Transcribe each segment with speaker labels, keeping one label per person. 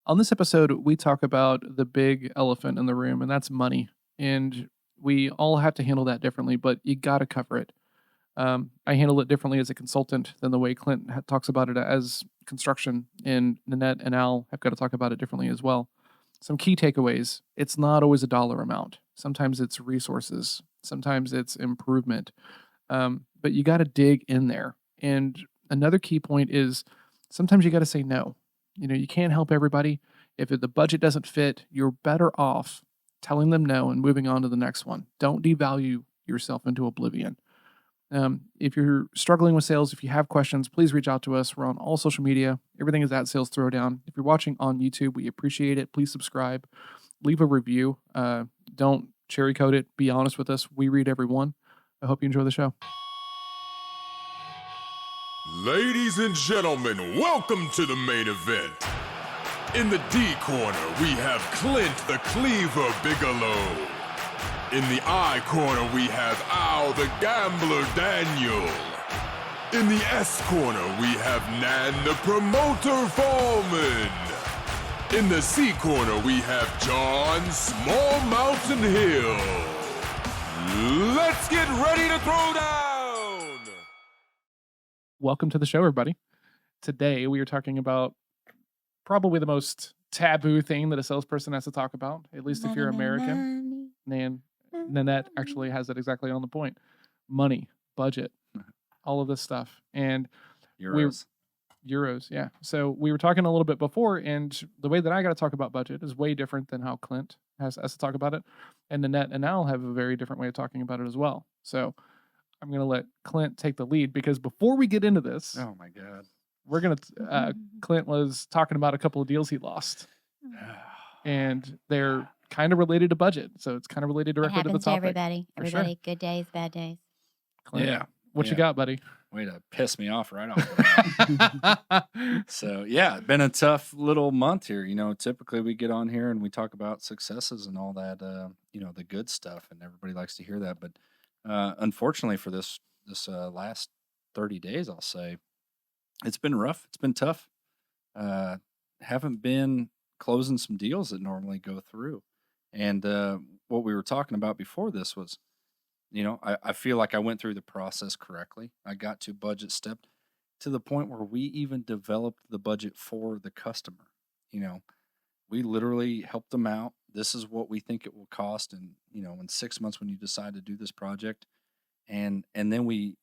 Speaker 1: On this episode, we talk about the big elephant in the room, and that's money. And we all have to handle that differently, but you got to cover it. I handle it differently as a consultant than the way Clint talks about it as construction, and Nanette and Al have got to talk about it differently as well. Some key takeaways: it's not always a dollar amount. Sometimes it's resources. Sometimes it's improvement. But you got to dig in there. And another key point is sometimes you got to say no. You can't help everybody. If the budget doesn't fit, you're better off telling them no and moving on to the next one. Don't devalue yourself into oblivion. If you're struggling with sales, if you have questions, please reach out to us. We're on all social media. Everything is at Sales Throwdown. If you're watching on YouTube, we appreciate it. Please subscribe. Leave a review. Don't cherry coat it. Be honest with us. We read every one. I hope you enjoy the show.
Speaker 2: Ladies and gentlemen, welcome to the main event. In the D corner, we have Clint the Cleaver Bigelow. In the I corner, we have Al the Gambler Daniel. In the S corner, we have Nan the Promoter Foreman. In the C corner, we have John Small Mountain Hill. Let's get ready to throw down!
Speaker 1: Welcome to the show, everybody. Today, we are talking about probably the most taboo thing that a salesperson has to talk about, at least if you're American. Nanette actually has it exactly on the point. Money, budget, all of this stuff. And
Speaker 3: Euros.
Speaker 1: Euros, yeah. So we were talking a little bit before, and the way that I got to talk about budget is way different than how Clint has to talk about it. And Nanette and Al have a very different way of talking about it as well. So I'm going to let Clint take the lead, because before we get into this,
Speaker 3: oh my God,
Speaker 1: we're going to, Clint was talking about a couple of deals he lost, and they're kind of related to budget. So it's kind of related directly to the topic.
Speaker 4: Everybody,
Speaker 1: sure.
Speaker 4: Good days, bad days.
Speaker 1: Clint, what you got, buddy?
Speaker 3: Way to piss me off right off. So yeah, been a tough little month here. Typically we get on here and we talk about successes and all that, the good stuff, and everybody likes to hear that. But unfortunately for this last 30 days, I'll say it's been rough. It's been tough. Haven't been closing some deals that normally go through. And what we were talking about before this was, I feel like I went through the process correctly. I got to budget step to the point where we even developed the budget for the customer. We literally helped them out. This is what we think it will cost, and in 6 months when you decide to do this project, and then we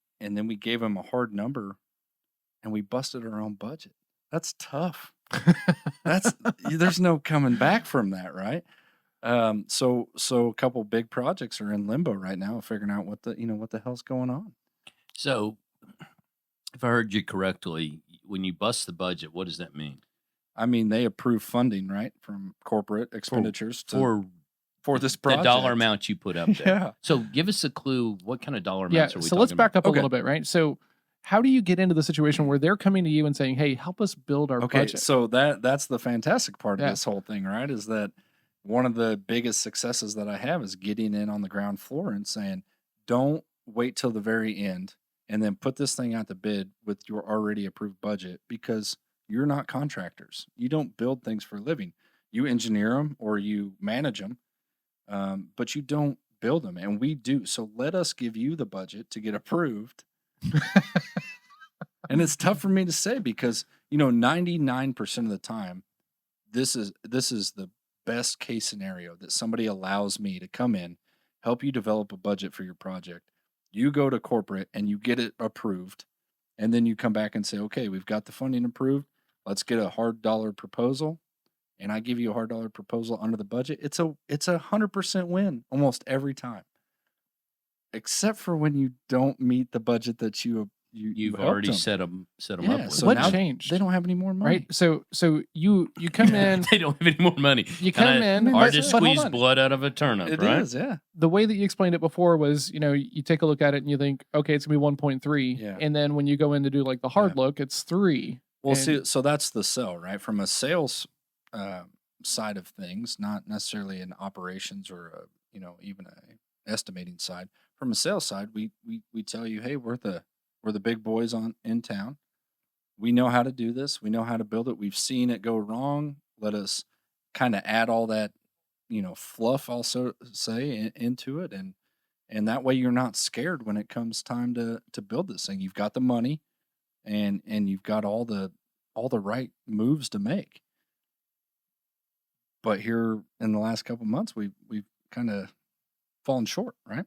Speaker 3: gave them a hard number, and we busted our own budget. That's tough. There's no coming back from that, right? So a couple big projects are in limbo right now, figuring out what the hell's going on.
Speaker 5: So, if I heard you correctly, when you bust the budget, what does that mean?
Speaker 3: I mean, they approve funding, right, from corporate expenditures
Speaker 5: for
Speaker 3: this project.
Speaker 5: The dollar amount you put up there.
Speaker 3: Yeah.
Speaker 5: So give us a clue. What kind of dollar amounts are we talking about?
Speaker 1: So let's back up a little bit, right? So how do you get into the situation where they're coming to you and saying, hey, help us build our budget?
Speaker 3: So that's the fantastic part of this whole thing, right, is that one of the biggest successes that I have is getting in on the ground floor and saying, don't wait till the very end and then put this thing out to bid with your already approved budget, because you're not contractors. You don't build things for a living. You engineer them or you manage them, but you don't build them, and we do. So let us give you the budget to get approved. And it's tough for me to say because, 99% of the time, this is the best case scenario that somebody allows me to come in, help you develop a budget for your project. You go to corporate and you get it approved, and then you come back and say, okay, we've got the funding approved. Let's get a hard dollar proposal. And I give you a hard dollar proposal under the budget. It's a 100% win almost every time, except for when you don't meet the budget that you've
Speaker 5: already set them up with.
Speaker 1: So what changed?
Speaker 3: They don't have any more money,
Speaker 1: right? So you come in.
Speaker 5: They don't have any more money.
Speaker 1: You come in.
Speaker 5: Hard to squeeze blood out of a turnip,
Speaker 3: It
Speaker 5: right?
Speaker 3: is, yeah.
Speaker 1: The way that you explained it before was, you take a look at it and you think, okay, it's gonna be 1.3,
Speaker 3: Yeah.
Speaker 1: and then when you go in to do like the hard look, it's 3.
Speaker 3: Well, see, so that's the sell, right? From a sales side of things, not necessarily an operations or even a estimating side. From a sales side, we tell you, hey, we're the big boys in town. We know how to do this. We know how to build it. We've seen it go wrong Let us kind of add all that, fluff also say into it. And that way you're not scared when it comes time to build this thing. You've got the money and you've got all the right moves to make. But here in the last couple months, we've kind of fallen short, right?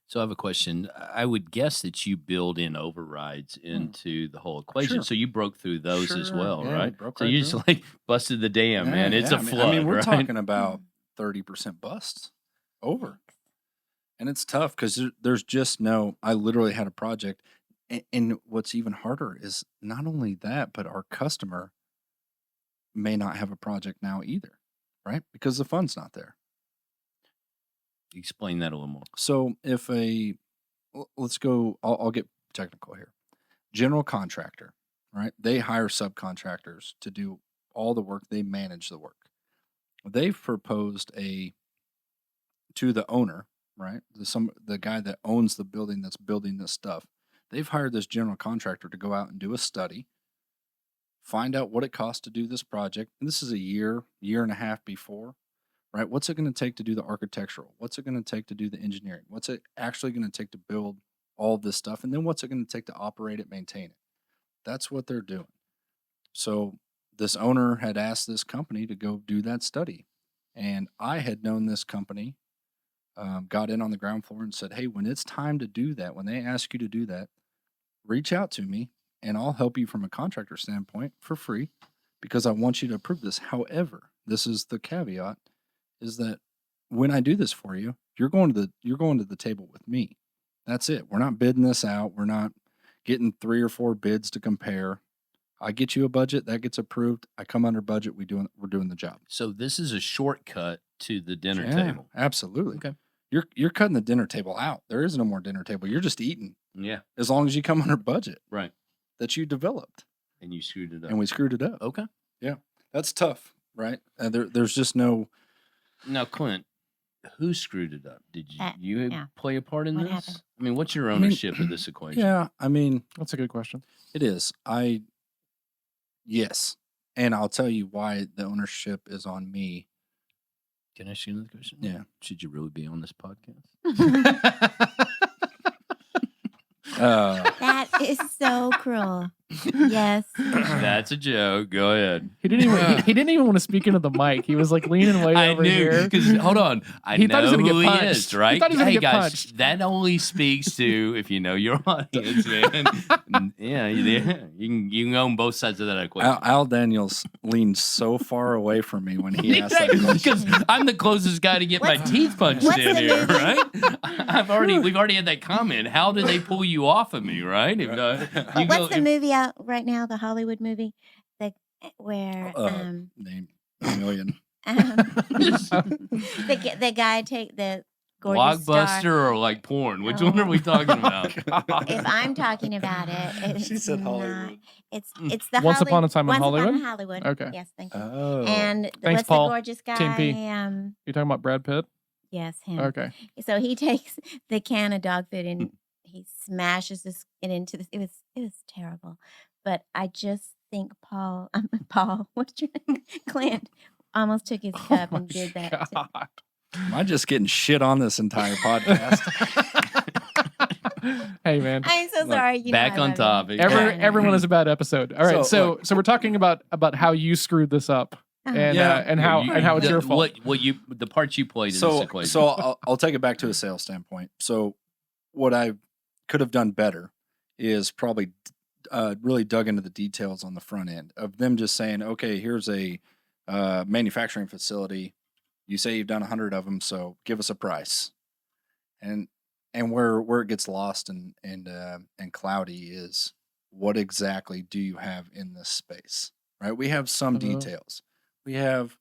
Speaker 5: So I have a question. I would guess that you build in overrides into the whole equation.
Speaker 3: Sure.
Speaker 5: So you broke through those as
Speaker 3: Sure,
Speaker 5: well,
Speaker 3: yeah,
Speaker 5: right?
Speaker 3: broke
Speaker 5: So
Speaker 3: right
Speaker 5: you
Speaker 3: through
Speaker 5: just like busted the dam, man. It's a
Speaker 3: I
Speaker 5: flood,
Speaker 3: mean, we're
Speaker 5: right?
Speaker 3: talking about 30% busts over. And it's tough because there's just no, I literally had a project. And what's even harder is not only that, but our customer may not have a project now either, right? Because the fund's not there.
Speaker 5: Explain that a little more.
Speaker 3: So if let's go, I'll get technical here. General contractor, right? They hire subcontractors to do all the work. They manage the work. They've proposed to the owner, right? The guy that owns the building that's building this stuff. They've hired this general contractor to go out and do a study, find out what it costs to do this project. And this is a year and a half before, right? What's it going to take to do the architectural? What's it going to take to do the engineering? What's it actually going to take to build all of this stuff? And then what's it going to take to operate it, maintain it? That's what they're doing. So this owner had asked this company to go do that study. And I had known this company, got in on the ground floor and said, hey, when it's time to do that, when they ask you to do that, reach out to me and I'll help you from a contractor standpoint for free because I want you to approve this. However, this is the caveat, is that when I do this for you, you're going to the table with me. That's it. We're not bidding this out. We're not getting 3 or 4 bids to compare. I get you a budget that gets approved. I come under budget. We're doing the job.
Speaker 5: So this is a shortcut to the dinner
Speaker 3: Yeah,
Speaker 5: table.
Speaker 3: absolutely.
Speaker 5: Okay.
Speaker 3: You're cutting the dinner table out. There is no more dinner table. You're just eating
Speaker 5: Yeah.
Speaker 3: as long as you come under budget
Speaker 5: Right.
Speaker 3: that you developed.
Speaker 5: And you screwed it up.
Speaker 3: And we screwed it up.
Speaker 5: Okay.
Speaker 3: Yeah, that's tough, right? There's just no.
Speaker 5: Now, Clint, who screwed it up? Did you
Speaker 4: yeah.
Speaker 5: play a part in
Speaker 4: What
Speaker 5: this?
Speaker 4: happened?
Speaker 5: I mean, what's your ownership of this equation?
Speaker 3: Yeah, I mean,
Speaker 1: That's a good question.
Speaker 3: it is. Yes, and I'll tell you why the ownership is on me.
Speaker 5: Can I ask you another question?
Speaker 3: Yeah.
Speaker 5: Should you really be on this podcast?
Speaker 4: That is so cruel. Yes.
Speaker 5: That's a joke. Go ahead.
Speaker 1: He didn't even want to speak into the mic. He was like leaning way
Speaker 5: I
Speaker 1: over
Speaker 5: knew
Speaker 1: here.
Speaker 5: because hold on, I
Speaker 1: He
Speaker 5: know
Speaker 1: thought he was gonna
Speaker 5: who
Speaker 1: get
Speaker 5: he
Speaker 1: punched.
Speaker 5: is, right?
Speaker 1: He thought he was gonna
Speaker 5: Hey
Speaker 1: get
Speaker 5: guys,
Speaker 1: punched.
Speaker 5: that only speaks to if you know your audience, man. Yeah, you can own both sides of that equation.
Speaker 3: Al Daniels leaned so far away from me when he asked that question.
Speaker 5: Because I'm the closest guy to get my
Speaker 4: What's-
Speaker 5: teeth punched
Speaker 4: what's
Speaker 5: in
Speaker 4: the
Speaker 5: here,
Speaker 4: movie?
Speaker 5: right? We've already had that comment. How did they pull you off of me, right? If, you
Speaker 4: What's
Speaker 5: go-
Speaker 4: the movie out right now? The Hollywood movie, where
Speaker 3: Name a million.
Speaker 4: the guy take the gorgeous
Speaker 5: Blockbuster
Speaker 4: star.
Speaker 5: or like porn? Which one are we talking about?
Speaker 4: If I'm talking about it,
Speaker 3: She said Hollywood.
Speaker 4: It's the
Speaker 1: Once Upon a Time in
Speaker 4: Once
Speaker 1: Hollywood?
Speaker 4: Upon a Hollywood.
Speaker 1: Okay.
Speaker 4: Yes, thank you.
Speaker 3: Oh,
Speaker 4: And
Speaker 1: Thanks,
Speaker 4: what's
Speaker 1: Paul.
Speaker 4: the gorgeous guy?
Speaker 1: Team P. You talking about Brad Pitt?
Speaker 4: Yes, him.
Speaker 1: Okay.
Speaker 4: So he takes the can of dog food and he smashes it into this. It was terrible. But I just think Paul, what's your name? Clint almost took his cup and did that. too.
Speaker 1: God.
Speaker 3: am I just getting shit on this entire podcast?
Speaker 1: Hey man.
Speaker 4: I'm so
Speaker 3: Look,
Speaker 4: sorry. You
Speaker 5: back
Speaker 4: know I
Speaker 5: on
Speaker 4: love
Speaker 5: topic.
Speaker 4: you. I know.
Speaker 1: Everyone is a bad episode. All right,
Speaker 3: So,
Speaker 1: so we're talking about how you screwed this up and
Speaker 3: Yeah.
Speaker 1: and how it's your fault.
Speaker 5: The part you played in this
Speaker 3: So
Speaker 5: equation.
Speaker 3: I'll take it back to a sales standpoint. So what I could have done better is probably really dug into the details on the front end of them just saying, okay, here's a manufacturing facility. You say you've done 100 of them, so give us a price. And where it gets lost and cloudy is what exactly do you have in this space, right? We have some details. We have,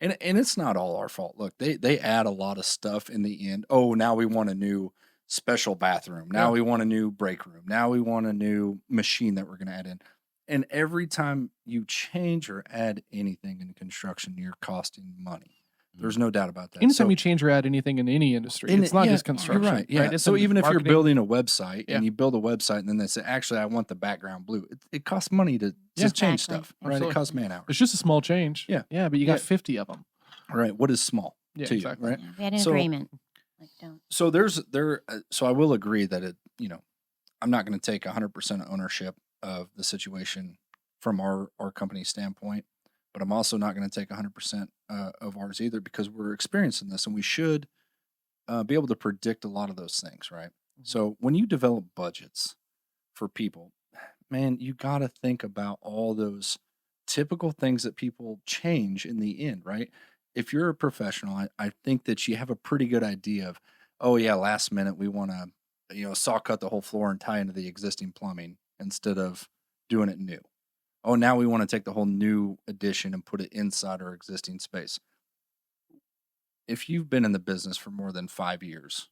Speaker 3: and it's not all our fault. Look, they add a lot of stuff in the end. Oh, now we want a new special bathroom. Now we want a new break room. Now we want a new machine that we're going to add in. And every time you change or add anything in construction, you're costing money. There's no doubt about that.
Speaker 1: Anytime
Speaker 3: So,
Speaker 1: you change or add anything in any industry,
Speaker 3: and
Speaker 1: it's not
Speaker 3: yeah,
Speaker 1: just construction.
Speaker 3: you're right. Yeah.
Speaker 1: It's
Speaker 3: So
Speaker 1: in
Speaker 3: even if you're
Speaker 1: marketing.
Speaker 3: building a website
Speaker 1: Yeah.
Speaker 3: and you build a website and then they say, actually, I want the background blue. It costs money to change
Speaker 4: Exactly.
Speaker 3: stuff, right?
Speaker 1: Absolutely.
Speaker 3: It costs man hours.
Speaker 1: It's just a small change.
Speaker 3: Yeah.
Speaker 1: Yeah, but you
Speaker 3: Yeah.
Speaker 1: got 50 of them.
Speaker 3: Right. What is small
Speaker 1: Yeah,
Speaker 3: to
Speaker 1: exactly.
Speaker 3: you, right?
Speaker 4: Yeah, we had an
Speaker 3: So-
Speaker 4: agreement. Like, don't.
Speaker 3: So so I will agree that I'm not going to take 100% ownership of the situation from our company standpoint, but I'm also not going to take 100% of ours either, because we're experiencing this and we should be able to predict a lot of those things, right? So when you develop budgets for people, man, you got to think about all those typical things that people change in the end, right? If you're a professional, I think that you have a pretty good idea of, oh yeah, last minute we want to, saw cut the whole floor and tie into the existing plumbing instead of doing it new. Oh, now we want to take the whole new addition and put it inside our existing space. If you've been in the business for more than 5 years,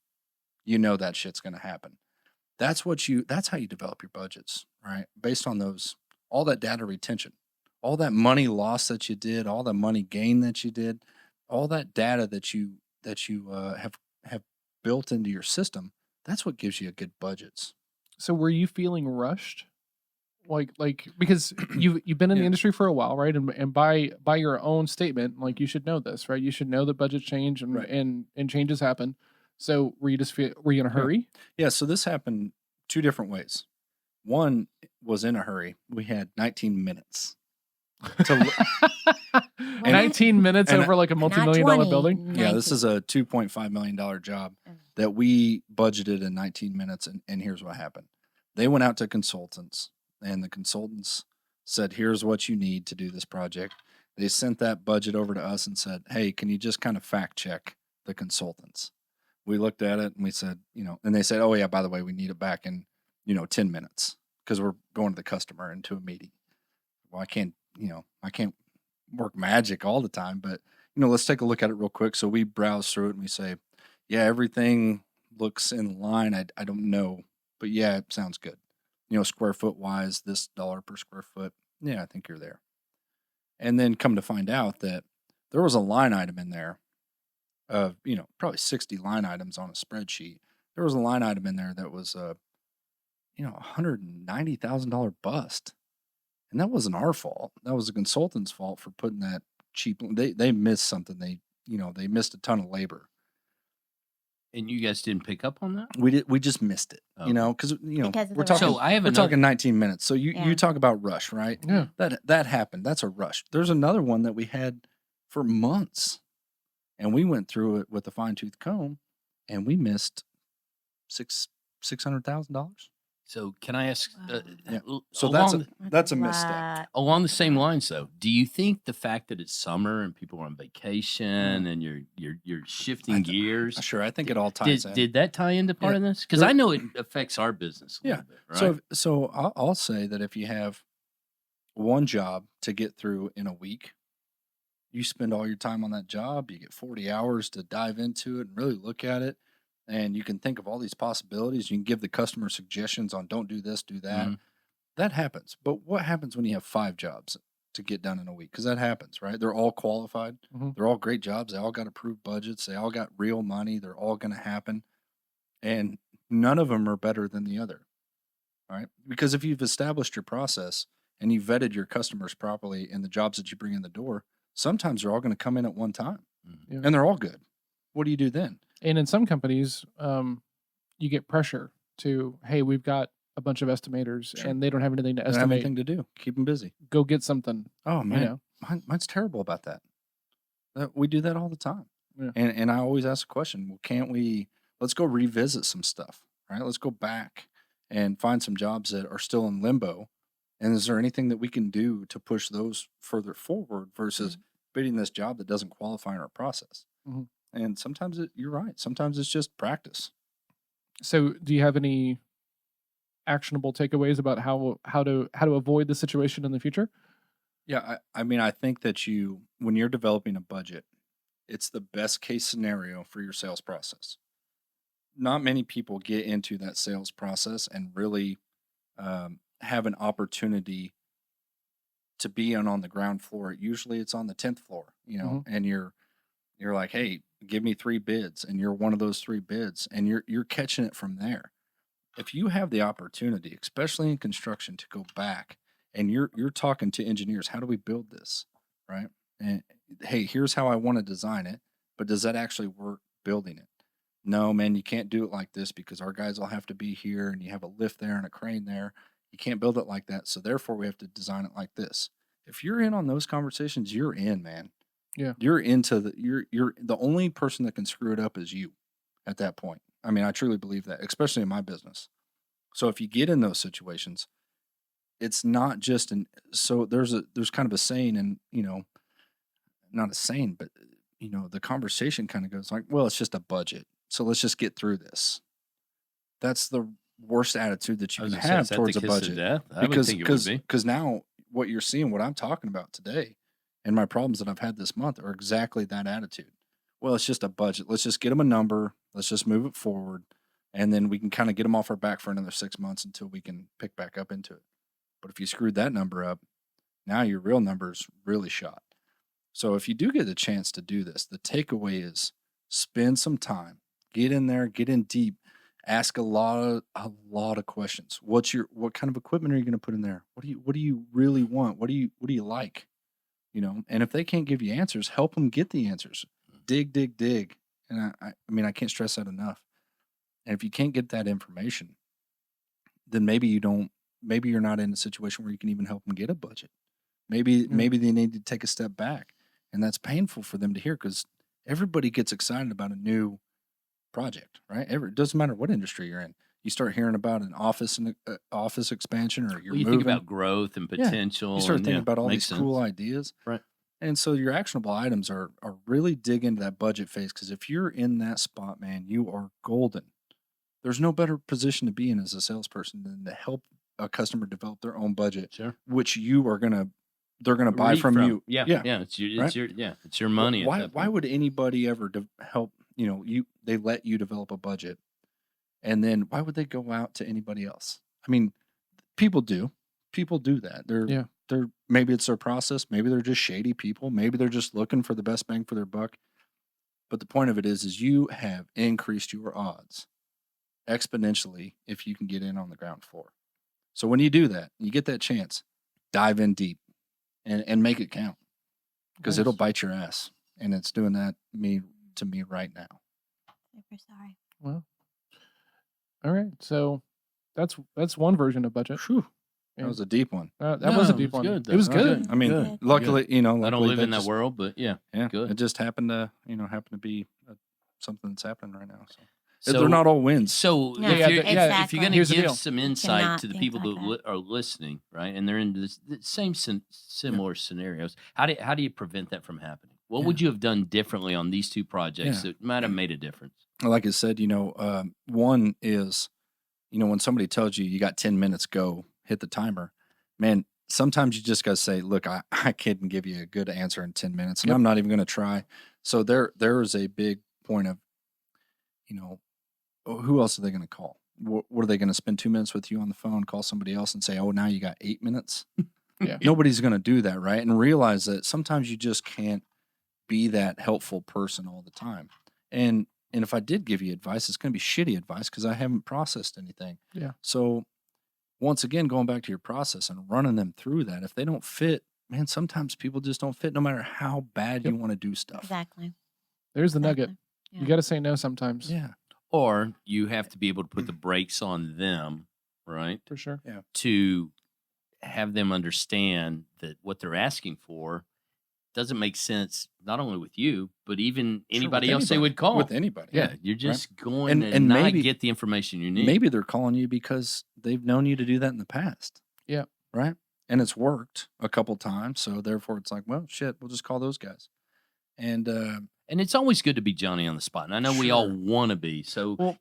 Speaker 3: you know that shit's going to happen. That's how you develop your budgets, right? Based on all that data retention, all that money loss that you did, all the money gain that you did, all that data that you have built into your system. That's what gives you good budgets.
Speaker 1: So were you feeling rushed? Like because you've been in the
Speaker 3: Yeah.
Speaker 1: industry for a while, right? And by your own statement, like, you should know this, right? You should know that budgets change and
Speaker 3: Right.
Speaker 1: and changes happen. So were you in a hurry?
Speaker 3: Yeah, so this happened 2 different ways. One was in a hurry. We had 19 minutes. To
Speaker 1: 19 minutes
Speaker 3: and-
Speaker 1: over like a
Speaker 4: Not
Speaker 1: multi-million-dollar
Speaker 4: 20,
Speaker 1: building.
Speaker 3: Yeah, this
Speaker 4: 19.
Speaker 3: is a $2.5 million job that we budgeted in 19 minutes, and here's what happened. They went out to consultants, and the consultants said, here's what you need to do this project. They sent that budget over to us and said, hey, can you just kind of fact check the consultants? We looked at it and we said, and they said, oh yeah, by the way, we need it back in, 10 minutes because we're going to the customer into a meeting. Well, I can't work magic all the time, but let's take a look at it real quick. So we browse through it and we say, yeah, everything looks in line. I don't know, but yeah, it sounds good. Square foot wise, this dollar per square foot. Yeah, I think you're there. And then come to find out that there was a line item in there of, probably 60 line items on a spreadsheet. There was a line item in there that was a, $190,000 bust. And that wasn't our fault. That was the consultant's fault for putting that cheap. They missed something. They missed a ton of labor.
Speaker 5: And you guys didn't pick up on that?
Speaker 3: We just missed it,
Speaker 5: Okay.
Speaker 3: because
Speaker 4: Because of
Speaker 3: we're
Speaker 4: the
Speaker 3: talking.
Speaker 5: So I have
Speaker 3: We're
Speaker 5: another.
Speaker 3: talking 19 minutes. So you
Speaker 4: Yeah.
Speaker 3: talk about rush, right?
Speaker 1: Yeah.
Speaker 3: That happened. That's a rush. There's another one that we had for months, and we went through it with a fine tooth comb, and we missed $600,000.
Speaker 5: So can I ask?
Speaker 4: Wow.
Speaker 3: Yeah.
Speaker 5: l-
Speaker 3: So
Speaker 5: along,
Speaker 3: that's a misstep.
Speaker 4: lot.
Speaker 5: along the same lines, though. Do you think the fact that it's summer and people are on vacation and you're shifting gears?
Speaker 3: Sure, I think it all ties in.
Speaker 5: Did that tie into part
Speaker 3: Yeah.
Speaker 5: of this? Because
Speaker 3: There-
Speaker 5: I know it affects our business a
Speaker 3: Yeah.
Speaker 5: little bit, right?
Speaker 3: So I'll say that if you have one job to get through in a week, you spend all your time on that job, you get 40 hours to dive into it and really look at it, and you can think of all these possibilities. You can give the customer suggestions on don't do this, do that.
Speaker 5: Mhm.
Speaker 3: That happens. But what happens when you have 5 jobs to get done in a week? Because that happens, right? They're all qualified.
Speaker 1: Mhm.
Speaker 3: They're all great jobs. They all got approved budgets. They all got real money. They're all going to happen. And none of them are better than the other. All right. Because if you've established your process and you've vetted your customers properly in the jobs that you bring in the door, sometimes they're all going to come in at one time
Speaker 1: Yeah.
Speaker 3: and they're all good. What do you do then?
Speaker 1: And in some companies, you get pressure to, hey, we've got a bunch of estimators
Speaker 3: Sure.
Speaker 1: and they don't have anything to
Speaker 3: They don't have
Speaker 1: estimate.
Speaker 3: anything to do. Keep them busy.
Speaker 1: Go get something.
Speaker 3: Oh, man.
Speaker 1: know.
Speaker 3: Mine's terrible about that. We do that all the time.
Speaker 1: Yeah.
Speaker 3: And I always ask a question, well, can't we, let's go revisit some stuff, right? Let's go back and find some jobs that are still in limbo. And is there anything that we can do to push those further forward versus bidding this job that doesn't qualify in our process?
Speaker 1: Mhm.
Speaker 3: And sometimes you're right. Sometimes it's just practice.
Speaker 1: So, do you have any actionable takeaways about how to avoid the situation in the future?
Speaker 3: Yeah, I mean, I think that when you're developing a budget, it's the best case scenario for your sales process. Not many people get into that sales process and really have an opportunity to be on the ground floor. Usually it's on the 10th floor, and you're You're like, hey, give me 3 bids, and you're one of those 3 bids, and you're catching it from there. If you have the opportunity, especially in construction, to go back and you're talking to engineers, how do we build this, right? And hey, here's how I want to design it, but does that actually work building it? No, man, you can't do it like this because our guys will have to be here, and you have a lift there and a crane there. You can't build it like that, so therefore we have to design it like this. If you're in on those conversations, you're in, man.
Speaker 1: Yeah.
Speaker 3: You're into you're the only person that can screw it up is you at that point. I mean, I truly believe that, especially in my business. So if you get in those situations, it's not just so there's kind of a saying, and not a saying, but the conversation kind of goes like, well, it's just a budget. So let's just get through this. That's the worst attitude that
Speaker 5: I
Speaker 3: you
Speaker 5: was
Speaker 3: can
Speaker 5: gonna say,
Speaker 3: have
Speaker 5: is that
Speaker 3: towards
Speaker 5: the
Speaker 3: a
Speaker 5: kiss of
Speaker 3: budget.
Speaker 5: death? I would
Speaker 3: Because
Speaker 5: think it would be.
Speaker 3: because now what you're seeing, what I'm talking about today, and my problems that I've had this month are exactly that attitude. Well, it's just a budget. Let's just get them a number. Let's just move it forward, and then we can kind of get them off our back for another 6 months until we can pick back up into it. But if you screwed that number up, now your real number's really shot. So if you do get a chance to do this, the takeaway is spend some time, get in there, get in deep, ask a lot of questions. What kind of equipment are you going to put in there? What do you really want? What do you like? And if they can't give you answers, help them get the answers. Dig. And I mean, I can't stress that enough. And if you can't get that information, then maybe you're not in a situation where you can even help them get a budget. Maybe they need to take a step back, and that's painful for them to hear, because everybody gets excited about a new project, right? It doesn't matter what industry you're in. You start hearing about an office expansion, or you're
Speaker 5: Well, you
Speaker 3: moving.
Speaker 5: think about growth and
Speaker 3: Yeah,
Speaker 5: potential.
Speaker 3: you start
Speaker 5: and,
Speaker 3: thinking about all
Speaker 5: makes
Speaker 3: these cool
Speaker 5: sense.
Speaker 3: ideas.
Speaker 5: Right.
Speaker 3: And so your actionable items are really dig into that budget phase, because if you're in that spot, man, you are golden. There's no better position to be in as a salesperson than to help a customer develop their own budget,
Speaker 5: Sure.
Speaker 3: which they're gonna buy
Speaker 5: Reap
Speaker 3: from you.
Speaker 5: Yeah. It's
Speaker 3: right?
Speaker 5: your money. at
Speaker 3: Why
Speaker 5: that
Speaker 3: why
Speaker 5: point.
Speaker 3: would anybody ever help? They let you develop a budget, and then why would they go out to anybody else? I mean, people do that. They're maybe it's their process. Maybe they're just shady people. Maybe they're just looking for the best bang for their buck. But the point of it is you have increased your odds exponentially if you can get in on the ground floor. So when you do that, you get that chance, dive in deep and make it count, because it'll
Speaker 1: Nice.
Speaker 3: bite your ass. And it's doing that to me right now.
Speaker 4: Super sorry.
Speaker 1: Well, all right. So that's one version of budget.
Speaker 3: Whew,
Speaker 1: Yeah.
Speaker 3: that was a deep one.
Speaker 1: That was a
Speaker 5: No,
Speaker 1: deep
Speaker 5: it's
Speaker 1: one.
Speaker 5: good,
Speaker 1: It was
Speaker 5: though.
Speaker 1: good.
Speaker 3: I mean,
Speaker 4: Good.
Speaker 3: luckily,
Speaker 5: I don't
Speaker 3: luckily
Speaker 5: live in that
Speaker 3: just-
Speaker 5: world, but yeah.
Speaker 3: Yeah,
Speaker 5: Good.
Speaker 3: It just happened to be something that's happening right now. So,
Speaker 5: So
Speaker 3: they're not all wins.
Speaker 5: So
Speaker 4: No,
Speaker 5: if you're
Speaker 4: exactly.
Speaker 5: going to
Speaker 1: Here's the
Speaker 5: give
Speaker 1: deal.
Speaker 5: some
Speaker 4: You
Speaker 5: insight
Speaker 4: cannot
Speaker 5: to the
Speaker 4: think
Speaker 5: people
Speaker 4: like
Speaker 5: that are listening, right, and they're in the same similar scenarios, how do you prevent that from happening? What would you have done differently on these two projects that might have made a difference?
Speaker 3: Like I said, one is, when somebody tells you got 10 minutes, go hit the timer, man. Sometimes you just got to say, look, I can't give you a good answer in 10 minutes, and I'm not even going to try. So there is a big point of, who else are they going to call? What are they going to spend 2 minutes with you on the phone, call somebody else and say, oh, now you got 8 minutes?
Speaker 1: Yeah.
Speaker 3: Nobody's going to do that, right? And realize that sometimes you just can't be that helpful person all the time. And if I did give you advice, it's going to be shitty advice because I haven't processed anything.
Speaker 1: Yeah.
Speaker 3: So once again, going back to your process and running them through that, if they don't fit, man, sometimes people just don't fit no matter how bad you want to do stuff.
Speaker 4: Exactly.
Speaker 1: There's the nugget.
Speaker 4: Exactly.
Speaker 1: You
Speaker 4: Yeah.
Speaker 1: got to say no sometimes.
Speaker 3: Yeah.
Speaker 5: Or you have to be able to put the brakes on them, right,
Speaker 1: For sure.
Speaker 5: to have them understand that what they're asking for doesn't make sense, not only with you, but even anybody else they would call.
Speaker 3: With anybody.
Speaker 5: Yeah, you're just going to
Speaker 3: And
Speaker 5: not
Speaker 3: maybe-
Speaker 5: get the information you need.
Speaker 3: Maybe they're calling you because they've known you to do that in the past.
Speaker 1: Yeah.
Speaker 3: Right? And it's worked a couple times. So therefore it's like, well, shit, we'll just call those guys. And
Speaker 5: And it's always good to be Johnny on the spot. And I know we all
Speaker 3: Sure.
Speaker 5: want to be. So,
Speaker 1: Well-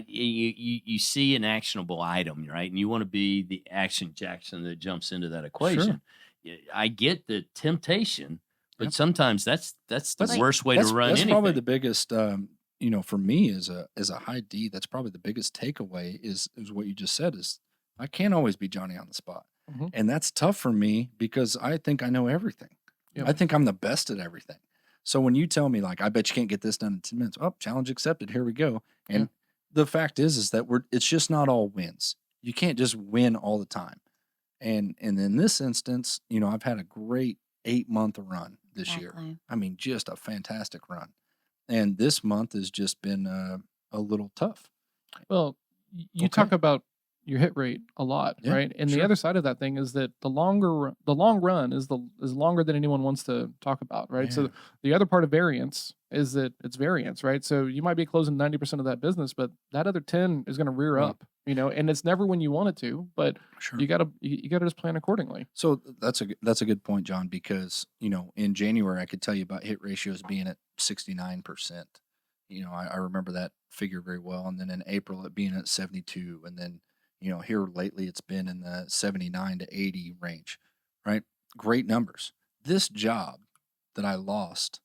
Speaker 5: you see an actionable item, right? And you want to be the action Jackson that jumps into that equation. Yeah, I get the temptation, but
Speaker 3: Yep.
Speaker 5: sometimes that's the
Speaker 3: That's-
Speaker 5: worst way to run
Speaker 3: that's
Speaker 5: anything.
Speaker 3: probably the biggest for me as a high D, that's probably the biggest takeaway is what you just said is I can't always be Johnny on the spot.
Speaker 1: Mhm.
Speaker 3: And that's tough for me because I think I know everything.
Speaker 1: Yep.
Speaker 3: I think I'm the best at everything. So when you tell me like, I bet you can't get this done in 10 minutes. Oh, challenge accepted. Here we go. And the fact is that it's just not all wins. You can't just win all the time. And in this instance, I've had a great 8-month run this year.
Speaker 4: Exactly.
Speaker 3: I mean, just a fantastic run. And this month has just been a little tough.
Speaker 1: Well, you talk about your hit rate a lot,
Speaker 3: Yeah,
Speaker 1: right? And the
Speaker 3: sure.
Speaker 1: other side of that thing is that the long run is longer than anyone wants to talk about, right?
Speaker 3: Yeah.
Speaker 1: So the other part of variance is that it's variance, right? So you might be closing 90% of that business, but that other 10 is going to rear
Speaker 3: Right.
Speaker 1: up, and it's never when you want it to, but
Speaker 3: Sure.
Speaker 1: you gotta just plan accordingly.
Speaker 3: So that's a good point, John, because in January I could tell you about hit ratios being at 69%. I remember that figure very well, and then in April it being at 72, and then here lately it's been in the 79 to 80 range, right? Great numbers. This job that I lost,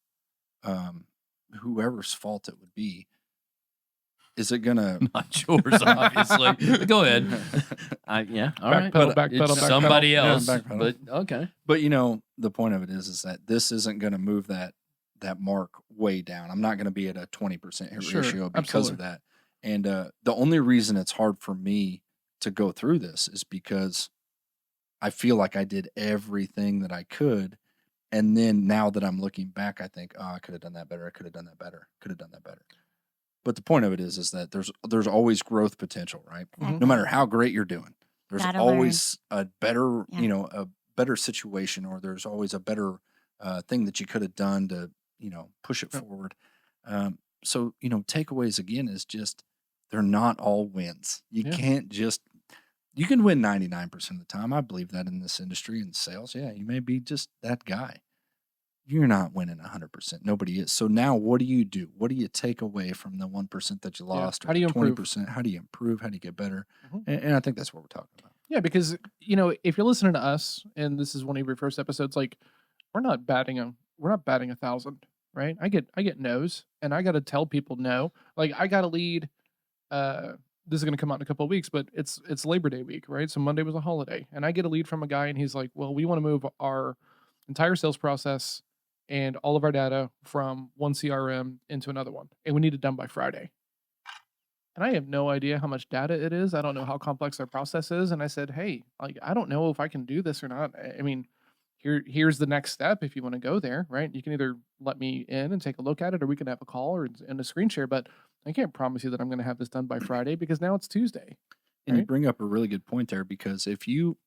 Speaker 3: whoever's fault it would be, is it gonna?
Speaker 5: Not yours, obviously. Go ahead. Yeah, all right.
Speaker 1: Backpedal,
Speaker 5: It's somebody
Speaker 3: Yeah,
Speaker 5: else,
Speaker 3: backpedal.
Speaker 5: but okay.
Speaker 3: But the point of it is that this isn't going to move that mark way down. I'm not going to be at a 20% hit
Speaker 1: Sure,
Speaker 3: ratio because
Speaker 1: absolutely.
Speaker 3: of that. And the only reason it's hard for me to go through this is because I feel like I did everything that I could. And then now that I'm looking back, I think, oh, I could have done that better. I could have done that better. Could have done that better. But the point of it is that there's always growth potential, right?
Speaker 4: Exactly.
Speaker 3: No matter how great you're doing, there's
Speaker 4: Gotta
Speaker 3: always a better,
Speaker 4: Yeah.
Speaker 3: a better situation, or there's always a better thing that you could have done to, push it
Speaker 1: Yep.
Speaker 3: forward. So, takeaways again is just they're not all wins. You
Speaker 1: Yeah.
Speaker 3: can't just you can win 99% of the time. I believe that in this industry in sales. Yeah, you may be just that guy. You're not winning 100%. Nobody is. So now what do you do? What do you take away from the 1% that you lost?
Speaker 1: How
Speaker 3: Or
Speaker 1: do you
Speaker 3: the
Speaker 1: improve?
Speaker 3: 20%? How do you improve? How do you get better?
Speaker 1: Mhm.
Speaker 3: And I think that's what we're talking about.
Speaker 1: Yeah, because if you're listening to us and this is one of your first episodes, like we're not batting 1,000, right? I get no's, and I got to tell people no. Like I got a lead. This is going to come out in a couple of weeks, but it's Labor Day week, right? So Monday was a holiday, and I get a lead from a guy, and he's like, "Well, we want to move our entire sales process and all of our data from one CRM into another one, and we need it done by Friday." And I have no idea how much data it is. I don't know how complex their process is. And I said, "Hey, like, I don't know if I can do this or not. I mean, here's the next step if you want to go there, right? You can either let me in and take a look at it, or we can have a call or in a screen share. But I can't promise you that I'm going to have this done by Friday because now it's Tuesday."
Speaker 3: And you
Speaker 1: Right?
Speaker 3: bring up a really good point there, because if you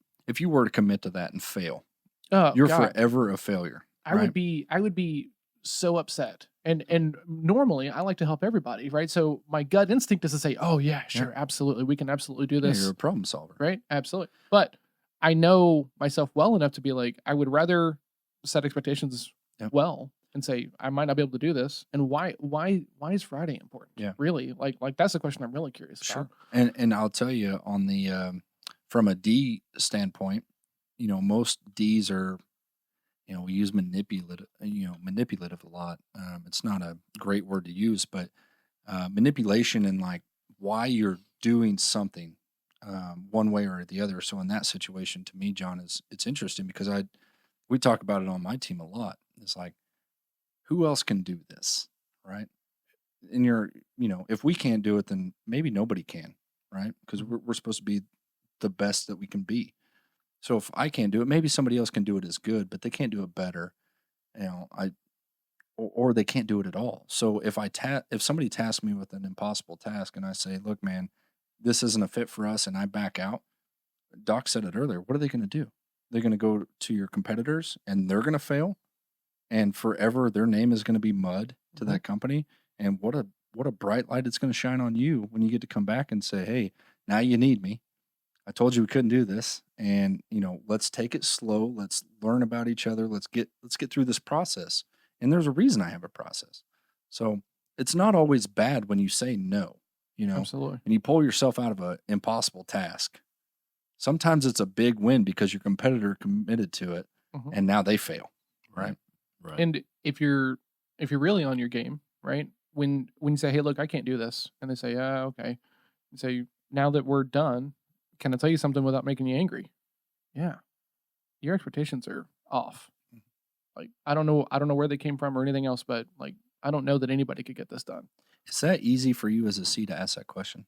Speaker 3: were to commit to that and fail,
Speaker 1: Oh,
Speaker 3: you're
Speaker 1: God.
Speaker 3: forever a failure.
Speaker 1: I would be so upset. And normally I like to help everybody, right? So my gut instinct is to say, "Oh yeah, sure, absolutely. We can absolutely do
Speaker 3: Yeah,
Speaker 1: this."
Speaker 3: you're a problem solver.
Speaker 1: Right? Absolutely. But I know myself well enough to be like, I would rather set expectations
Speaker 3: Yep.
Speaker 1: well and say, I might not be able to do this. And why is Friday important?
Speaker 3: Yeah.
Speaker 1: Really? Like that's the question I'm really curious
Speaker 3: Sure.
Speaker 1: about.
Speaker 3: And I'll tell you on the from a D standpoint, most D's are, we use manipulative a lot. It's not a great word to use, but manipulation and like why you're doing something one way or the other. So in that situation, to me, John, it's interesting because we talk about it on my team a lot. It's like, who else can do this, right? And if we can't do it, then maybe nobody can, right? Because we're supposed to be the best that we can be. So if I can't do it, maybe somebody else can do it as good, but they can't do it better. Or they can't do it at all. So if somebody tasks me with an impossible task and I say, "Look, man, this isn't a fit for us," and I back out, Doc said it earlier. What are they going to do? They're going to go to your competitors and they're going to fail, and forever their name is going to be mud to that company. And what a bright light it's going to shine on you when you get to come back and say, "Hey, now you need me. I told you we couldn't do this, and let's take it slow. Let's learn about each other. Let's get through this process." And there's a reason I have a process. So it's not always bad when you say no,
Speaker 1: Absolutely.
Speaker 3: and you pull yourself out of an impossible task. Sometimes it's a big win because your competitor committed to it,
Speaker 1: Mhm.
Speaker 3: and now they fail, right?
Speaker 5: Right.
Speaker 1: And if you're really on your game, right? When you say, "Hey, look, I can't do this," and they say, "Yeah, okay," and say, "Now that we're done, can I tell you something without making you angry?" Yeah, your expectations are off. Like, I don't know where they came from or anything else, but like, I don't know that anybody could get this done.
Speaker 3: Is that easy for you as a C to ask that question?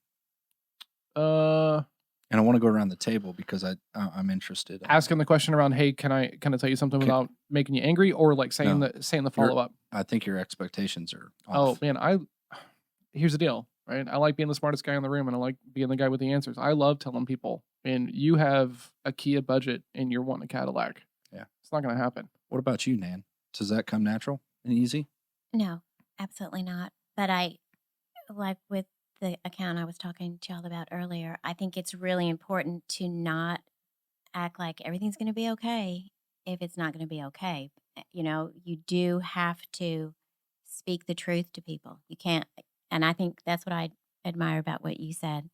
Speaker 1: Uh,
Speaker 3: And I want to go around the table because I'm interested.
Speaker 1: Asking the question around, hey, can I tell you something without making you angry, or like saying
Speaker 3: No.
Speaker 1: the follow up?
Speaker 3: I think your expectations are
Speaker 1: Oh
Speaker 3: off.
Speaker 1: man, here's the deal, right? I like being the smartest guy in the room, and I like being the guy with the answers. I love telling people, and you have a Kia budget, and you're wanting a Cadillac.
Speaker 3: Yeah,
Speaker 1: it's not going to happen.
Speaker 3: What about you, Nan? Does that come natural and easy?
Speaker 4: No, absolutely not. But I, like with the account I was talking to y'all about earlier, I think it's really important to not act like everything's going to be okay if it's not going to be okay. You know, you do have to speak the truth to people. You can't, and I think that's what I admire about what you said.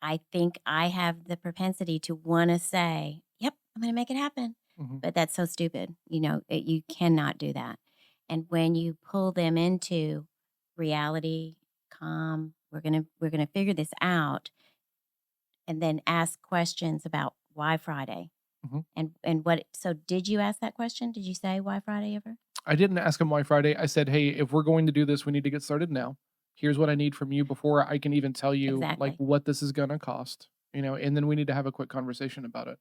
Speaker 4: I think I have the propensity to want to say, yep, I'm going to make it happen.
Speaker 1: Mhm.
Speaker 4: But that's so stupid. You know, you cannot do that. And when you pull them into reality, calm, we're going to figure this out, and then ask questions about why Friday.
Speaker 1: Mhm.
Speaker 4: And what, so did you ask that question? Did you say why Friday ever?
Speaker 1: I didn't ask him why Friday. I said, hey, if we're going to do this, we need to get started now. Here's what I need from you before I can even tell you like
Speaker 4: Exactly.
Speaker 1: what this is going to cost, you know, and then we need to have a quick conversation about it.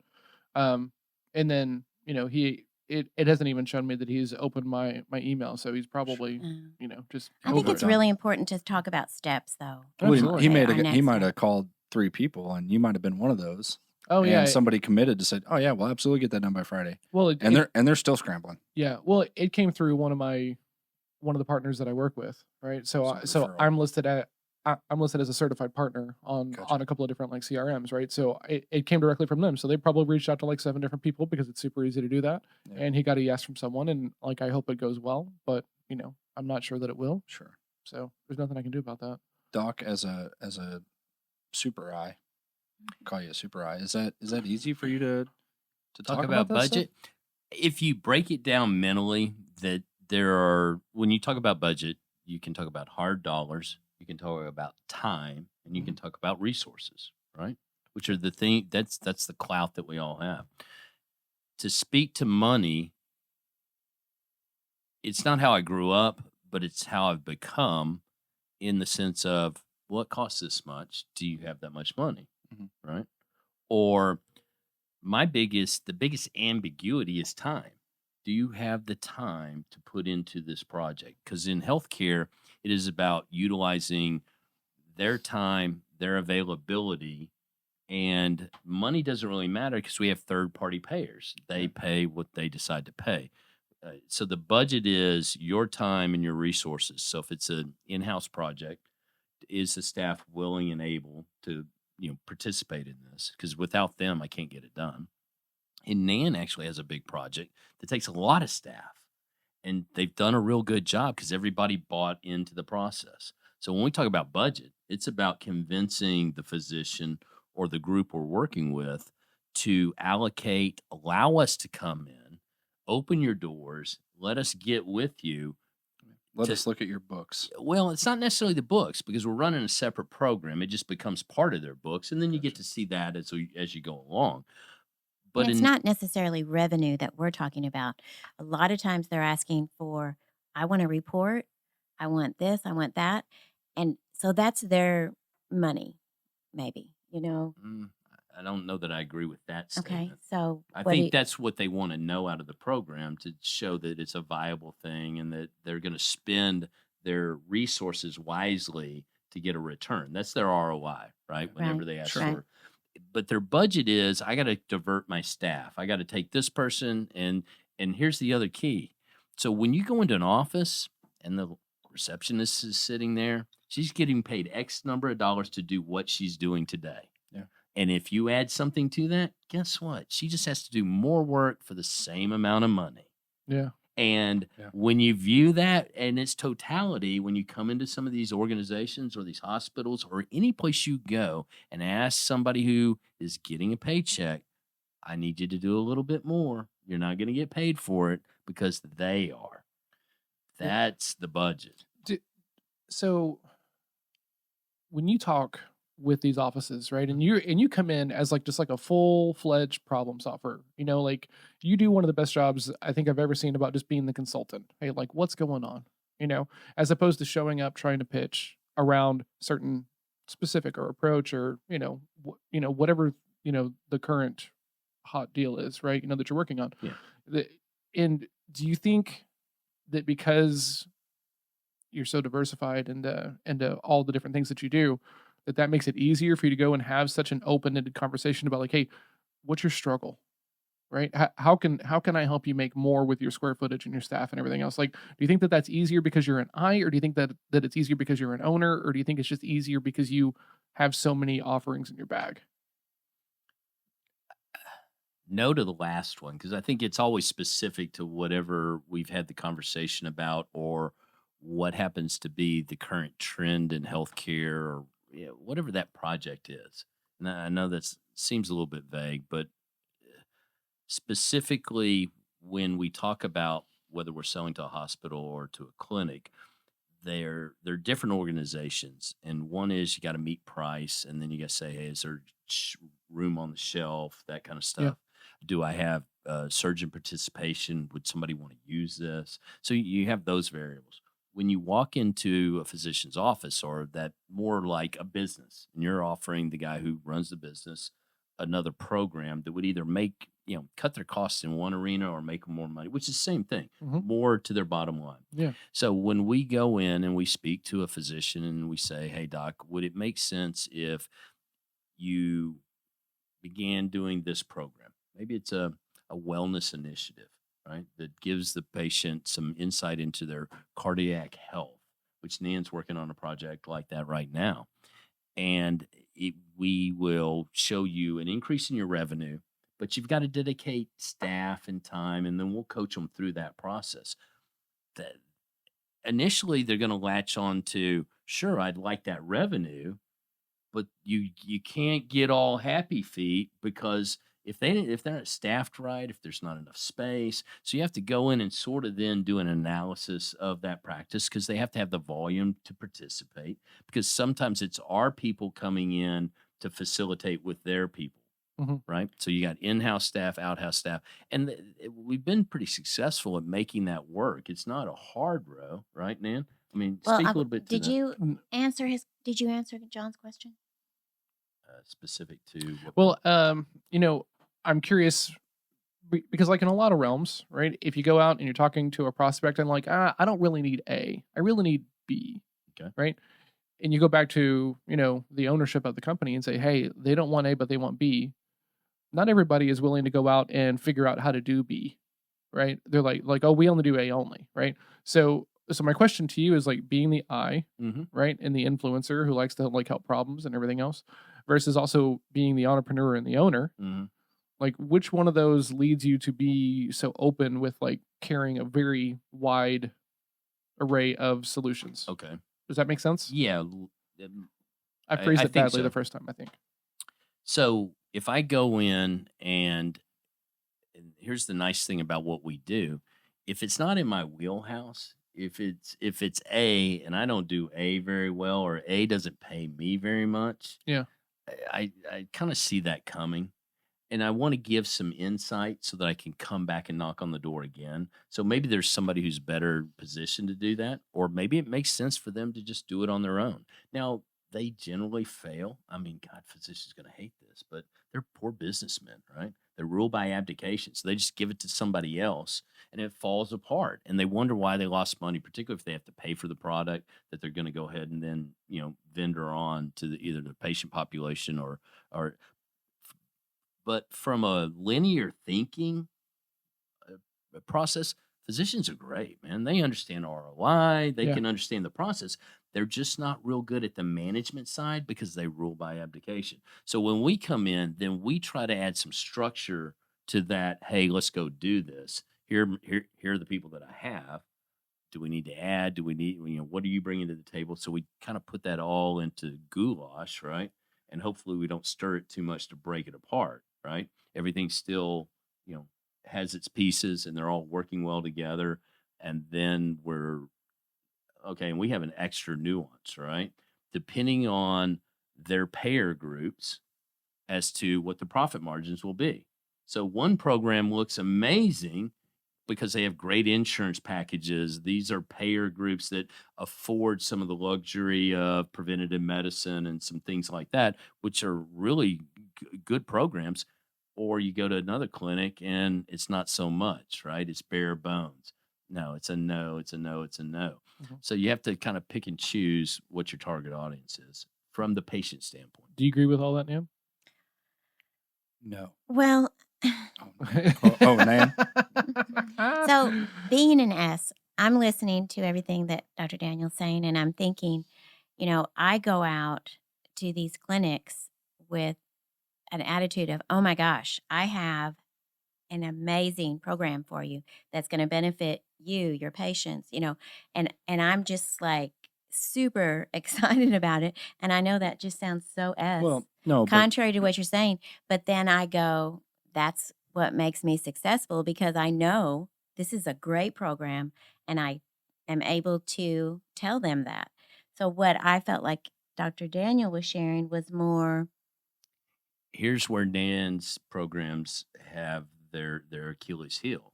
Speaker 1: And then, you know, it hasn't even shown me that he's opened my email. So he's probably, you know, just
Speaker 4: I think
Speaker 1: over
Speaker 4: it's
Speaker 1: it.
Speaker 4: really important to talk about steps, though.
Speaker 3: Well,
Speaker 1: Absolutely.
Speaker 3: he
Speaker 4: Our
Speaker 3: he
Speaker 4: next
Speaker 3: might
Speaker 4: step.
Speaker 3: have called 3 people, and you might have been one of those.
Speaker 1: Oh
Speaker 3: And
Speaker 1: yeah.
Speaker 3: somebody committed to say, "Oh yeah, we'll absolutely get that done by Friday."
Speaker 1: Well,
Speaker 3: And they're still scrambling.
Speaker 1: yeah. Well, it came through one of the partners that I work with, right? So
Speaker 3: referral.
Speaker 1: I'm listed as a certified partner on
Speaker 3: Gotcha.
Speaker 1: a couple of different like CRMs, right? So it came directly from them. So they probably reached out to like 7 different people because it's super easy to do that.
Speaker 3: Yeah.
Speaker 1: And he got a yes from someone, and like I hope it goes well, but you know, I'm not sure that it will.
Speaker 3: Sure.
Speaker 1: So there's nothing I can do about that.
Speaker 3: Doc, as a super eye, call you a super eye. Is that easy for you to
Speaker 5: Talk about
Speaker 3: that stuff?
Speaker 5: budget. If you break it down mentally, that there are, when you talk about budget, you can talk about hard dollars, you can talk about time, and you can talk about resources, right? Which are the thing that's the clout that we all have. To speak to money, it's not how I grew up, but it's how I've become, in the sense of, well, it costs this much. Do you have that much money?
Speaker 3: Mhm.
Speaker 5: Right? Or the biggest ambiguity is time. Do you have the time to put into this project? Because in healthcare, it is about utilizing their time, their availability, and money doesn't really matter because we have third party payers. They pay what they decide to pay. So the budget is your time and your resources. So if it's an in-house project, is the staff willing and able to participate in this? Because without them, I can't get it done. And Nan actually has a big project that takes a lot of staff, and they've done a real good job because everybody bought into the process. So when we talk about budget, it's about convincing the physician or the group we're working with to allocate, allow us to come in, open your doors, let us get with you.
Speaker 3: Let us look at your books.
Speaker 5: Well, it's not necessarily the books because we're running a separate program. It just becomes part of their books, and then you get to see that as you go along. But
Speaker 4: And it's not necessarily revenue that we're talking about. A lot of times they're asking for, I want a report, I want this, I want that. And so that's their money, maybe, you know?
Speaker 5: I don't know that I agree with that
Speaker 4: Okay.
Speaker 5: statement.
Speaker 4: So
Speaker 5: I think that's what they want to know out of the program, to show that it's a viable thing and that they're going to spend their resources wisely to get a return. That's their ROI, right? Whenever they ask
Speaker 4: Right.
Speaker 5: for. But their budget is, I got to divert my staff. I got to take this person, and here's the other key. So when you go into an office and the receptionist is sitting there, she's getting paid X number of dollars to do what she's doing today.
Speaker 3: Yeah.
Speaker 5: And if you add something to that, guess what? She just has to do more work for the same amount of money.
Speaker 1: Yeah.
Speaker 5: And when you view that in its totality, when you come into some of these organizations or these hospitals or any place you go and ask somebody who is getting a paycheck, I need you to do a little bit more. You're not going to get paid for it because they are. That's the budget.
Speaker 1: So when you talk with these offices, right? And you come in as like just like a full-fledged problem solver. Like you do one of the best jobs I think I've ever seen about just being the consultant. Hey, like what's going on? As opposed to showing up trying to pitch around certain specific or approach or, whatever, the current hot deal is, right? That you're working on.
Speaker 5: Yeah.
Speaker 1: The, and do you think that because you're so diversified into all the different things that you do, that makes it easier for you to go and have such an open-ended conversation about like, hey, what's your struggle, right? How can I help you make more with your square footage and your staff and everything else? Like, do you think that that's easier because you're an I, or do you think that it's easier because you're an owner, or do you think it's just easier because you have so many offerings in your bag?
Speaker 5: No to the last one, because I think it's always specific to whatever we've had the conversation about, or what happens to be the current trend in healthcare, or whatever that project is. And I know that seems a little bit vague, but specifically when we talk about whether we're selling to a hospital or to a clinic, they're different organizations, and one is you got to meet price, and then you got to say, hey, is there room on the shelf, that kind of
Speaker 1: Yeah.
Speaker 5: stuff. Do I have surgeon participation? Would somebody want to use this? So you have those variables. When you walk into a physician's office, or that more like a business, and you're offering the guy who runs the business another program that would either make, cut their costs in one arena or make them more money, which is the same thing,
Speaker 1: Hmm.
Speaker 5: more to their bottom line.
Speaker 1: Yeah.
Speaker 5: So when we go in and we speak to a physician and we say, hey, doc, would it make sense if you began doing this program? Maybe it's a wellness initiative, right? That gives the patient some insight into their cardiac health, which Nan's working on a project like that right now. And we will show you an increase in your revenue, but you've got to dedicate staff and time, and then we'll coach them through that process. That initially they're going to latch on to, sure, I'd like that revenue, but you can't get all happy feet, because if they're not staffed right, if there's not enough space, so you have to go in and sort of then do an analysis of that practice, because they have to have the volume to participate, because sometimes it's our people coming in to facilitate with their people,
Speaker 1: Hmm.
Speaker 5: right? So you got in-house staff, out-house staff, and we've been pretty successful at making that work. It's not a hard row, right, Nan? I mean,
Speaker 4: Well,
Speaker 5: speak a little bit to that,
Speaker 4: did you answer John's question?
Speaker 5: specific to what.
Speaker 1: Well, I'm curious because, like, in a lot of realms, right? If you go out and you're talking to a prospect and like, I don't really need A, I really need B,
Speaker 5: Okay.
Speaker 1: right? And you go back to the ownership of the company and say, hey, they don't want A, but they want B. Not everybody is willing to go out and figure out how to do B, right? They're like, oh, we only do A only, right? So my question to you is like being the I,
Speaker 5: Mm-hmm.
Speaker 1: right, and the influencer who likes to like help problems and everything else, versus also being the entrepreneur and the owner.
Speaker 5: Mm-hmm.
Speaker 1: Like, which one of those leads you to be so open with like carrying a very wide array of solutions?
Speaker 5: Okay.
Speaker 1: Does that make sense?
Speaker 5: Yeah.
Speaker 1: I phrased
Speaker 5: I
Speaker 1: it
Speaker 5: think
Speaker 1: badly the
Speaker 5: so.
Speaker 1: first time, I think.
Speaker 5: So if I go in and here's the nice thing about what we do, if it's not in my wheelhouse, if it's A and I don't do A very well, or A doesn't pay me very much,
Speaker 1: Yeah.
Speaker 5: I kind of see that coming. And I want to give some insight so that I can come back and knock on the door again. So maybe there's somebody who's better positioned to do that, or maybe it makes sense for them to just do it on their own. Now, they generally fail. I mean, God, physicians going to hate this, but they're poor businessmen, right? They're ruled by abdication. So they just give it to somebody else and it falls apart. And they wonder why they lost money, particularly if they have to pay for the product that they're going to go ahead and then, vendor on to either the patient population or but from a linear thinking process, physicians are great, man. They understand ROI, they
Speaker 1: Yeah.
Speaker 5: can understand the process. They're just not real good at the management side because they rule by abdication. So when we come in, then we try to add some structure to that. Hey, let's go do this. Here are the people that I have. Do we need to add? Do we need, what are you bringing to the table? So we kind of put that all into goulash, right? And hopefully we don't stir it too much to break it apart, right? Everything still, has its pieces and they're all working well together. And then we're okay. And we have an extra nuance, right? Depending on their payer groups as to what the profit margins will be. So one program looks amazing because they have great insurance packages. These are payer groups that afford some of the luxury of preventative medicine and some things like that, which are really good programs. Or you go to another clinic and it's not so much, right? It's bare bones. No, it's a no, it's a no, it's a no.
Speaker 1: Mhm.
Speaker 5: So you have to kind of pick and choose what your target audience is from the patient standpoint.
Speaker 1: Do you agree with all that, Nam?
Speaker 3: No.
Speaker 4: Well,
Speaker 3: Oh, Nan?
Speaker 4: so being an S, I'm listening to everything that Dr. Daniel's saying, and I'm thinking, I go out to these clinics with an attitude of, oh my gosh, I have an amazing program for you that's going to benefit you, your patients, and I'm just like super excited about it. And I know that just sounds so S,
Speaker 3: Well, no, but
Speaker 4: contrary to what you're saying, but then I go, that's what makes me successful because I know this is a great program and I am able to tell them that. So what I felt like Dr. Daniel was sharing was more,
Speaker 5: Here's where Nan's programs have their Achilles heel,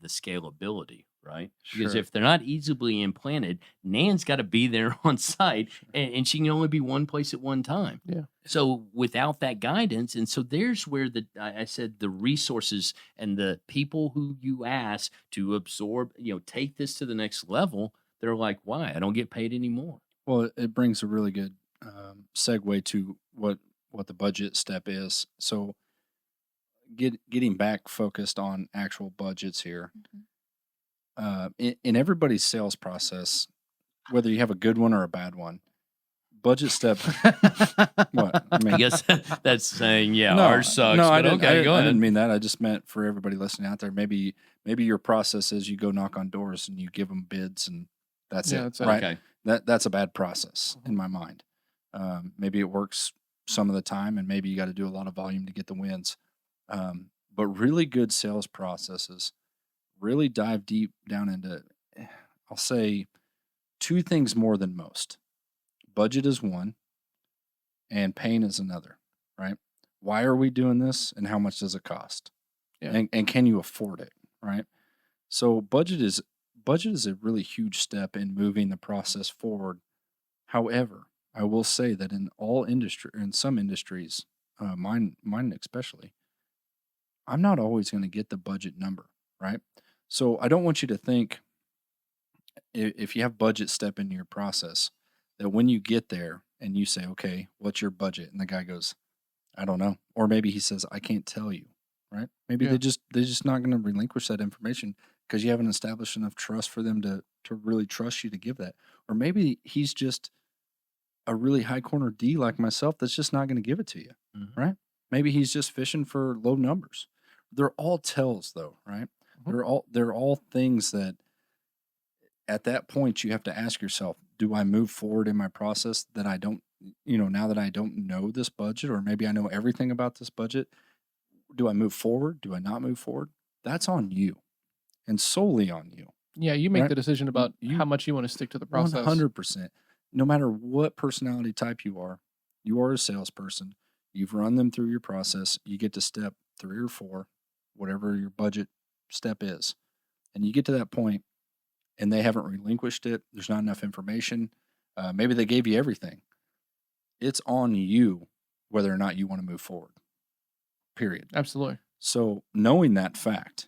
Speaker 5: the scalability, right? Because
Speaker 3: Sure.
Speaker 5: if they're not easily implanted, Nan's got to be there on site, and she can only be one place at one time.
Speaker 1: Yeah.
Speaker 5: So without that guidance, and so there's where I said the resources and the people who you ask to absorb, take this to the next level, they're like, why? I don't get paid anymore.
Speaker 3: Well, it brings a really good segue to what the budget step is. So getting back focused on actual budgets here. In everybody's sales process, whether you have a good one or a bad one, budget step. What? I mean,
Speaker 5: I guess that's saying, yeah,
Speaker 3: no,
Speaker 5: ours sucks.
Speaker 3: no, I
Speaker 5: but
Speaker 3: didn't.
Speaker 5: okay, go
Speaker 3: I
Speaker 5: ahead.
Speaker 3: didn't mean that. I just meant for everybody listening out there. Maybe your process is you go knock on doors and you give them bids and that's
Speaker 1: Yeah,
Speaker 3: it.
Speaker 1: that's it.
Speaker 3: Right?
Speaker 5: Okay.
Speaker 3: That's a bad process in my mind. Maybe it works some of the time, and maybe you got to do a lot of volume to get the wins. But really good sales processes really dive deep down into, I'll say, two things more than most. Budget is one, and pain is another, right? Why are we doing this, and how much does it cost?
Speaker 1: Yeah.
Speaker 3: And can you afford it, right? So budget is a really huge step in moving the process forward. However, I will say that in some industries, mine especially, I'm not always going to get the budget number, right? So I don't want you to think if you have budget step into your process that when you get there and you say, okay, what's your budget? And the guy goes, I don't know. Or maybe he says, I can't tell you, right? Maybe
Speaker 1: Yeah.
Speaker 3: they're just not going to relinquish that information because you haven't established enough trust for them to really trust you to give that. Or maybe he's just a really high corner D like myself that's just not going to give it to you, right? Maybe he's just fishing for low numbers. They're all tells though, right? They're all things that at that point you have to ask yourself, do I move forward in my process that I don't, now that I don't know this budget, or maybe I know everything about this budget, do I move forward? Do I not move forward? That's on you and solely on you.
Speaker 1: Yeah, you make
Speaker 3: Right.
Speaker 1: the decision about
Speaker 3: You-
Speaker 1: how much you want to stick to the process.
Speaker 3: 100%. No matter what personality type you are a salesperson. You've run them through your process. You get to step 3 or 4, whatever your budget step is. And you get to that point and they haven't relinquished it. There's not enough information. Maybe they gave you everything. It's on you whether or not you want to move forward. Period.
Speaker 1: Absolutely.
Speaker 3: So knowing that fact,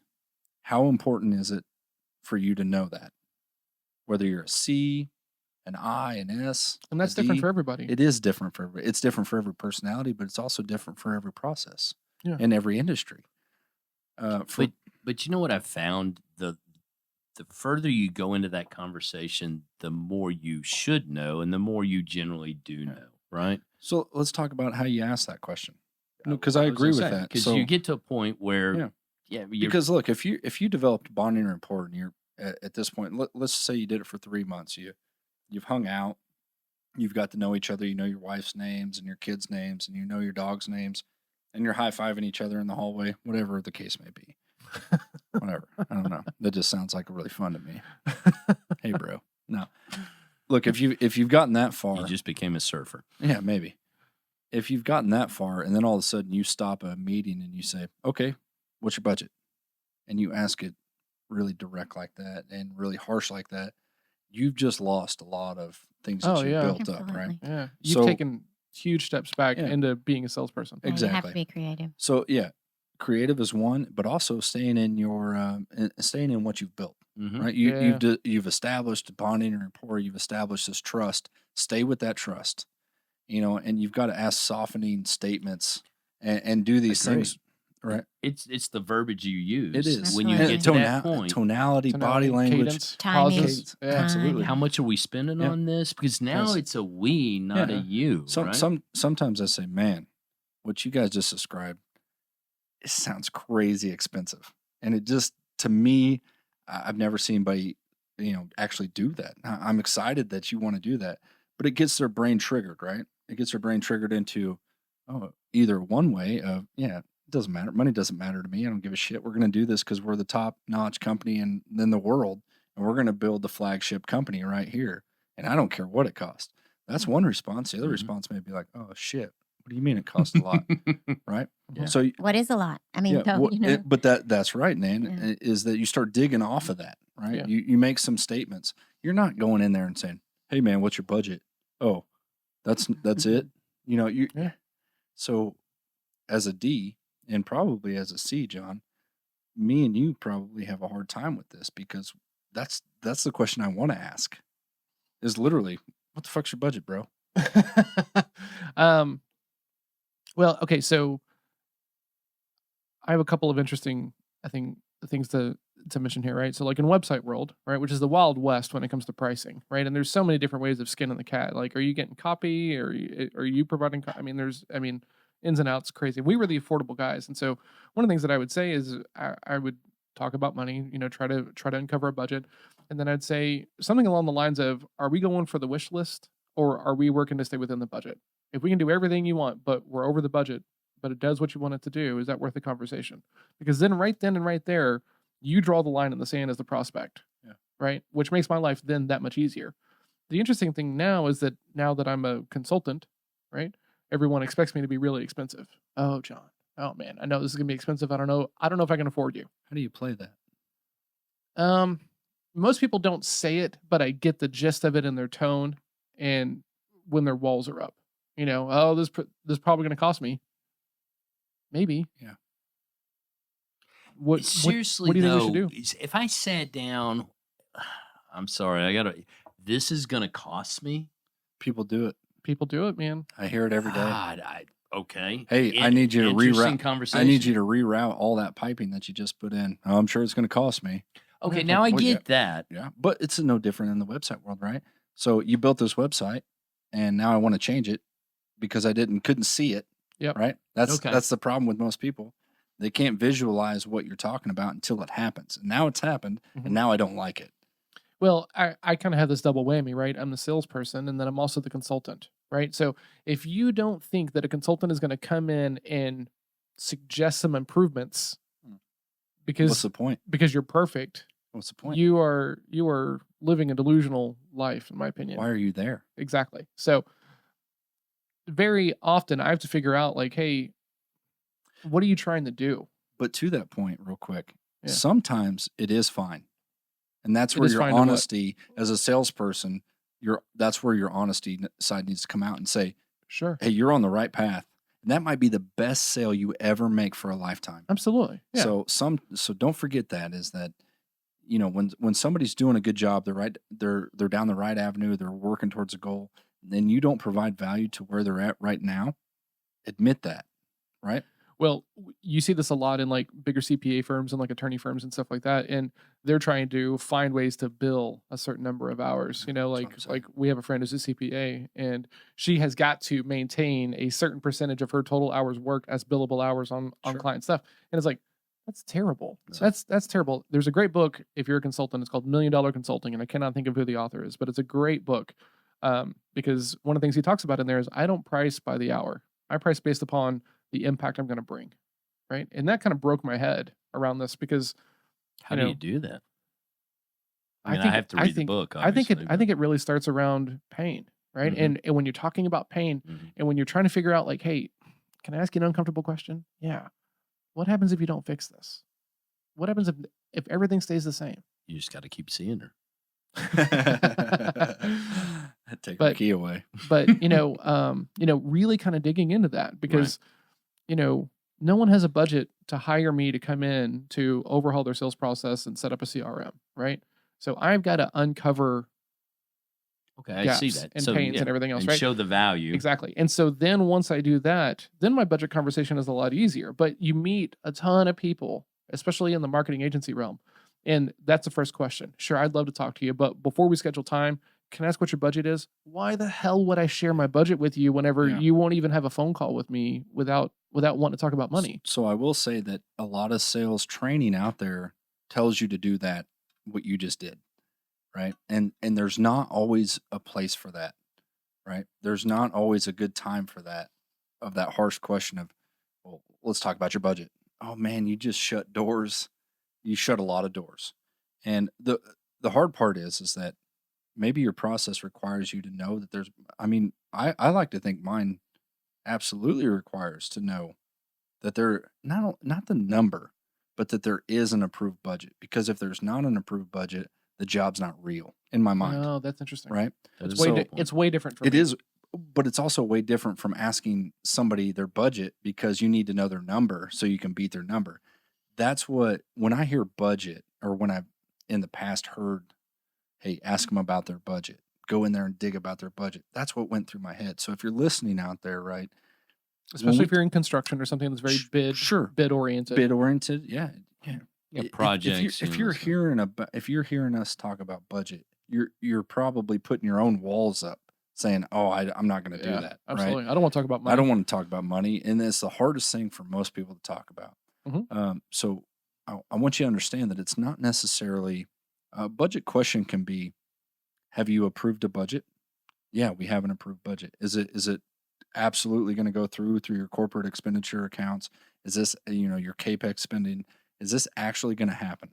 Speaker 3: how important is it for you to know that? Whether you're a C, an I, an S,
Speaker 1: And that's
Speaker 3: a
Speaker 1: different
Speaker 3: D,
Speaker 1: for everybody.
Speaker 3: It is different for every. It's different for every personality, but it's also different for every process
Speaker 1: Yeah.
Speaker 3: in every industry.
Speaker 5: But you know what I've found? The further you go into that conversation, the more you should know and the more you generally do know, right?
Speaker 3: So let's talk about how you ask that question. Because I agree with that.
Speaker 5: Because
Speaker 3: So,
Speaker 5: you get to a point where, you're,
Speaker 3: because look, if you developed bonding rapport and you're at this point, let's say you did it for 3 months, you've hung out, you've got to know each other, you know your wife's names and your kids' names and you know your dog's names, and you're high-fiving each other in the hallway, whatever the case may be. Whatever. I don't know. That just sounds like really fun to me. Hey, bro. No. Look, if you've gotten that far,
Speaker 5: you just became a surfer.
Speaker 3: yeah, maybe. if you've gotten that far and then all of a sudden you stop a meeting and you say, okay, what's your budget? And you ask it really direct like that and really harsh like that, you've just lost a lot of things that
Speaker 1: Oh,
Speaker 3: you've
Speaker 1: yeah.
Speaker 3: built up, right?
Speaker 4: Absolutely.
Speaker 1: Yeah. You've
Speaker 3: So,
Speaker 1: taken huge steps back
Speaker 3: yeah,
Speaker 1: into being a salesperson.
Speaker 4: Yeah, you have to
Speaker 3: exactly.
Speaker 4: be creative.
Speaker 3: So, yeah, creative is one, but also staying in your staying in what you've built,
Speaker 5: Mm-hmm.
Speaker 3: right?
Speaker 1: Yeah.
Speaker 3: You've established bonding and rapport. You've established this trust. Stay with that trust, and you've got to ask softening statements and do these
Speaker 5: Agreed.
Speaker 3: things, right?
Speaker 5: It's the verbiage you
Speaker 3: It
Speaker 5: use
Speaker 3: is.
Speaker 5: when you
Speaker 4: Absolutely.
Speaker 5: get to that point.
Speaker 3: Tonality, body
Speaker 1: Tonality,
Speaker 3: language,
Speaker 1: cadence,
Speaker 4: Timing.
Speaker 1: pauses.
Speaker 3: cadence.
Speaker 1: Yeah.
Speaker 3: Absolutely.
Speaker 5: How much are we spending
Speaker 3: Yeah.
Speaker 5: on this? Because now
Speaker 3: 'Cause-
Speaker 5: it's a we, not a
Speaker 3: Yeah.
Speaker 5: you, right?
Speaker 3: Sometimes I say, man, what you guys just described, it sounds crazy expensive. And it just, to me, I've never seen anybody, actually do that. I'm excited that you want to do that, but it gets their brain triggered, right? It gets their brain triggered into, either one way of, yeah, it doesn't matter. Money doesn't matter to me. I don't give a shit. We're going to do this because we're the top notch company in the world, and we're going to build the flagship company right here. And I don't care what it costs. That's one response. The other
Speaker 5: Mhm.
Speaker 3: response may be like, oh shit, what do you mean it costs a lot? Right?
Speaker 5: Yeah.
Speaker 3: So
Speaker 4: What is a lot? I mean,
Speaker 3: yeah,
Speaker 4: don't,
Speaker 3: but that's right, Nan.
Speaker 4: Yeah.
Speaker 3: Is that you start digging off of that, right?
Speaker 1: Yeah.
Speaker 3: You make some statements. You're not going in there and saying, "Hey, man, what's your budget?" Oh, that's it. You.
Speaker 1: Yeah.
Speaker 3: So, as a D and probably as a C, John, me and you probably have a hard time with this because that's the question I want to ask. Is literally, what the fuck's your budget, bro?
Speaker 1: Well, okay, so I have a couple of interesting, I think, things to mention here, right? So, like in website world, right, which is the wild west when it comes to pricing, right? And there's so many different ways of skinning the cat. Like, are you getting copy, or are you providing? I mean, ins and outs, crazy. We were the affordable guys, and so one of the things that I would say is I would talk about money, try to uncover a budget, and then I'd say something along the lines of, are we going for the wish list, or are we working to stay within the budget? If we can do everything you want, but we're over the budget, but it does what you want it to do, is that worth the conversation? Because then right there, you draw the line in the sand as the prospect.
Speaker 3: Yeah.
Speaker 1: Right? Which makes my life then that much easier. The interesting thing now is that now that I'm a consultant, right? Everyone expects me to be really expensive. Oh, John. Oh man, I know this is gonna be expensive. I don't know if I can afford you.
Speaker 3: How do you play that?
Speaker 1: Most people don't say it, but I get the gist of it in their tone and when their walls are up. Oh, this probably going to cost me. Maybe.
Speaker 3: Yeah.
Speaker 5: Seriously,
Speaker 1: what do you think we
Speaker 5: though,
Speaker 1: should do?
Speaker 5: if I sat down, I'm sorry, this is going to cost me.
Speaker 3: People do it.
Speaker 1: People do it, man.
Speaker 3: I hear it every day.
Speaker 5: God, okay.
Speaker 3: Hey, I need you to
Speaker 5: Interesting
Speaker 3: reroute.
Speaker 5: conversation.
Speaker 3: I need you to reroute all that piping that you just put in. Oh, I'm sure it's going to cost me.
Speaker 5: Okay, now I
Speaker 3: Well,
Speaker 5: get that.
Speaker 3: Yeah, but it's no different in the website world, right? So you built this website, and now I want to change it because I couldn't see it.
Speaker 1: Yep.
Speaker 3: Right.
Speaker 5: Okay.
Speaker 3: That's the problem with most people. They can't visualize what you're talking about until it happens. And now it's happened,
Speaker 1: Mhm.
Speaker 3: and now I don't like it.
Speaker 1: Well, I kind of have this double whammy, right? I'm the salesperson and then I'm also the consultant, right? So if you don't think that a consultant is going to come in and suggest some improvements
Speaker 3: What's
Speaker 1: because
Speaker 3: the point?
Speaker 1: because you're perfect,
Speaker 3: What's the point?
Speaker 1: you are living a delusional life, in my opinion.
Speaker 3: Why are you there?
Speaker 1: Exactly. So very often I have to figure out, like, hey, what are you trying to do?
Speaker 3: But to that point, real quick,
Speaker 1: Yeah.
Speaker 3: sometimes it is fine. And that's
Speaker 1: It
Speaker 3: where
Speaker 1: is
Speaker 3: your
Speaker 1: fine to what?
Speaker 3: honesty as a salesperson, that's where your honesty side needs to come out and say,
Speaker 1: Sure.
Speaker 3: hey, you're on the right path. And that might be the best sale you ever make for a lifetime.
Speaker 1: Absolutely. Yeah.
Speaker 3: So don't forget that is that, when somebody's doing a good job, they're down the right avenue, they're working towards a goal, then you don't provide value to where they're at right now. Admit that, right?
Speaker 1: Well, you see this a lot in like bigger CPA firms and like attorney firms and stuff like that, and they're trying to find ways to bill a certain number of hours.
Speaker 3: That's what
Speaker 1: Like
Speaker 3: I'm saying.
Speaker 1: we have a friend who's a CPA, and she has got to maintain a certain percentage of her total hours worked as billable hours on
Speaker 3: Sure.
Speaker 1: client stuff, and it's like that's terrible.
Speaker 3: Yeah.
Speaker 1: That's terrible. There's a great book if you're a consultant. It's called $1 Million Consulting, and I cannot think of who the author is, but it's a great book because one of the things he talks about in there is I don't price by the hour. I price based upon the impact I'm going to bring, right? And that kind of broke my head around this because
Speaker 5: How do you do that? I
Speaker 1: I
Speaker 5: mean, I
Speaker 1: think-
Speaker 5: have to
Speaker 1: I
Speaker 5: read the
Speaker 1: think-
Speaker 5: book.
Speaker 1: I think
Speaker 5: Obviously,
Speaker 1: it really starts around pain, right?
Speaker 3: Mhm.
Speaker 1: And when you're talking about pain,
Speaker 5: Mhm.
Speaker 1: and when you're trying to figure out like, hey, can I ask you an uncomfortable question? Yeah. What happens if you don't fix this? What happens if everything stays the same?
Speaker 5: You just got to keep seeing her.
Speaker 3: Take her
Speaker 1: But
Speaker 3: key away.
Speaker 1: but really kind of digging into that because no one has a budget to hire me to come in to overhaul their sales process and set up a CRM, right? So I've got to uncover
Speaker 5: Okay, I see
Speaker 1: gaps
Speaker 5: that.
Speaker 1: and
Speaker 5: So
Speaker 1: pains
Speaker 5: yeah,
Speaker 1: and everything else,
Speaker 5: and
Speaker 1: right?
Speaker 5: show the value.
Speaker 1: Exactly. And so then once I do that, then my budget conversation is a lot easier. But you meet a ton of people, especially in the marketing agency realm. And that's the first question. Sure, I'd love to talk to you, but before we schedule time, can I ask what your budget is? Why the hell would I share my budget with you whenever
Speaker 3: Yeah.
Speaker 1: you won't even have a phone call with me without wanting to talk about money?
Speaker 3: So I will say that a lot of sales training out there tells you to do that, what you just did, right? And there's not always a place for that, right? There's not always a good time for that, of that harsh question of, well, let's talk about your budget. Oh man, you just shut doors. You shut a lot of doors. And the hard part is that maybe your process requires you to know that there's, I like to think mine absolutely requires to know that there not the number, but that there is an approved budget. Because if there's not an approved budget, the job's not real in my mind,
Speaker 1: Oh, that's interesting.
Speaker 3: right?
Speaker 5: That is
Speaker 3: So
Speaker 5: a good point.
Speaker 1: It's way different for
Speaker 3: It
Speaker 1: me.
Speaker 3: is, but it's also way different from asking somebody their budget because you need to know their number so you can beat their number. That's what, when I hear budget, or when I've in the past heard, hey, ask them about their budget, go in there and dig about their budget. That's what went through my head. So if you're listening out there, right,
Speaker 1: Especially if you're in construction or something that's very bid oriented.
Speaker 3: bid oriented, yeah.
Speaker 5: Yeah,
Speaker 3: If
Speaker 5: projects.
Speaker 3: if
Speaker 5: you
Speaker 3: you're
Speaker 5: know, so-
Speaker 3: hearing about, if you're hearing us talk about budget, you're probably putting your own walls up, saying, "Oh, I'm not going to do
Speaker 1: Yeah,
Speaker 3: that."
Speaker 1: absolutely.
Speaker 3: Right?
Speaker 1: I don't want to talk about money.
Speaker 3: I don't want to talk about money, and it's the hardest thing for most people to talk about.
Speaker 1: Mhm.
Speaker 3: So I want you to understand that it's not necessarily a budget question. Can be, have you approved a budget? Yeah, we have an approved budget. Is it absolutely going to go through your corporate expenditure accounts? Is this, your CAPEX spending? Is this actually going to happen?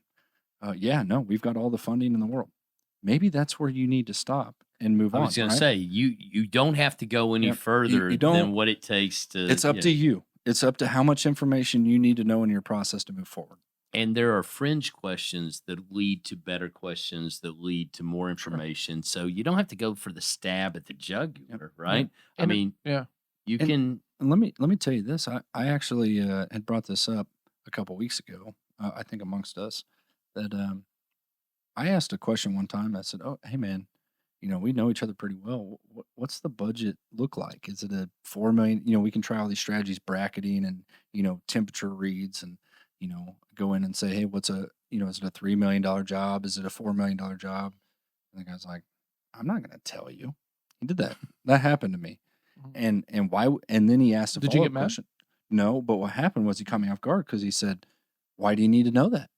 Speaker 3: Yeah, no, we've got all the funding in the world. Maybe that's where you need to stop and move
Speaker 5: I
Speaker 3: on.
Speaker 5: was going
Speaker 3: right?
Speaker 5: to say you don't have to go any
Speaker 3: Yep.
Speaker 5: further
Speaker 3: You don't-
Speaker 5: than what it takes to.
Speaker 3: It's up to you. It's up to how much information you need to know in your process to move forward.
Speaker 5: And there are fringe questions that lead to better questions that lead to more information. So you don't have to go for the stab at the jugular, right? I
Speaker 1: And it-
Speaker 5: mean,
Speaker 1: yeah.
Speaker 5: you
Speaker 3: And-
Speaker 5: can.
Speaker 3: And let me tell you this. I actually had brought this up a couple weeks ago. I think amongst us, that I asked a question one time. I said, "Oh, hey man, we know each other pretty well. What's the budget look like? Is it a 4 million? We can try all these strategies, bracketing and temperature reads, and go in and say, hey, what's is it a $3 million job? Is it a $4 million job?" And the guy's like, "I'm not going to tell you." He did that. That happened to me.
Speaker 1: Mhm.
Speaker 3: And why? And then he asked a
Speaker 1: Did you
Speaker 3: follow-up
Speaker 1: get mad?
Speaker 3: question. No, but what happened was he caught me off guard because he said, "Why do you need to know that?"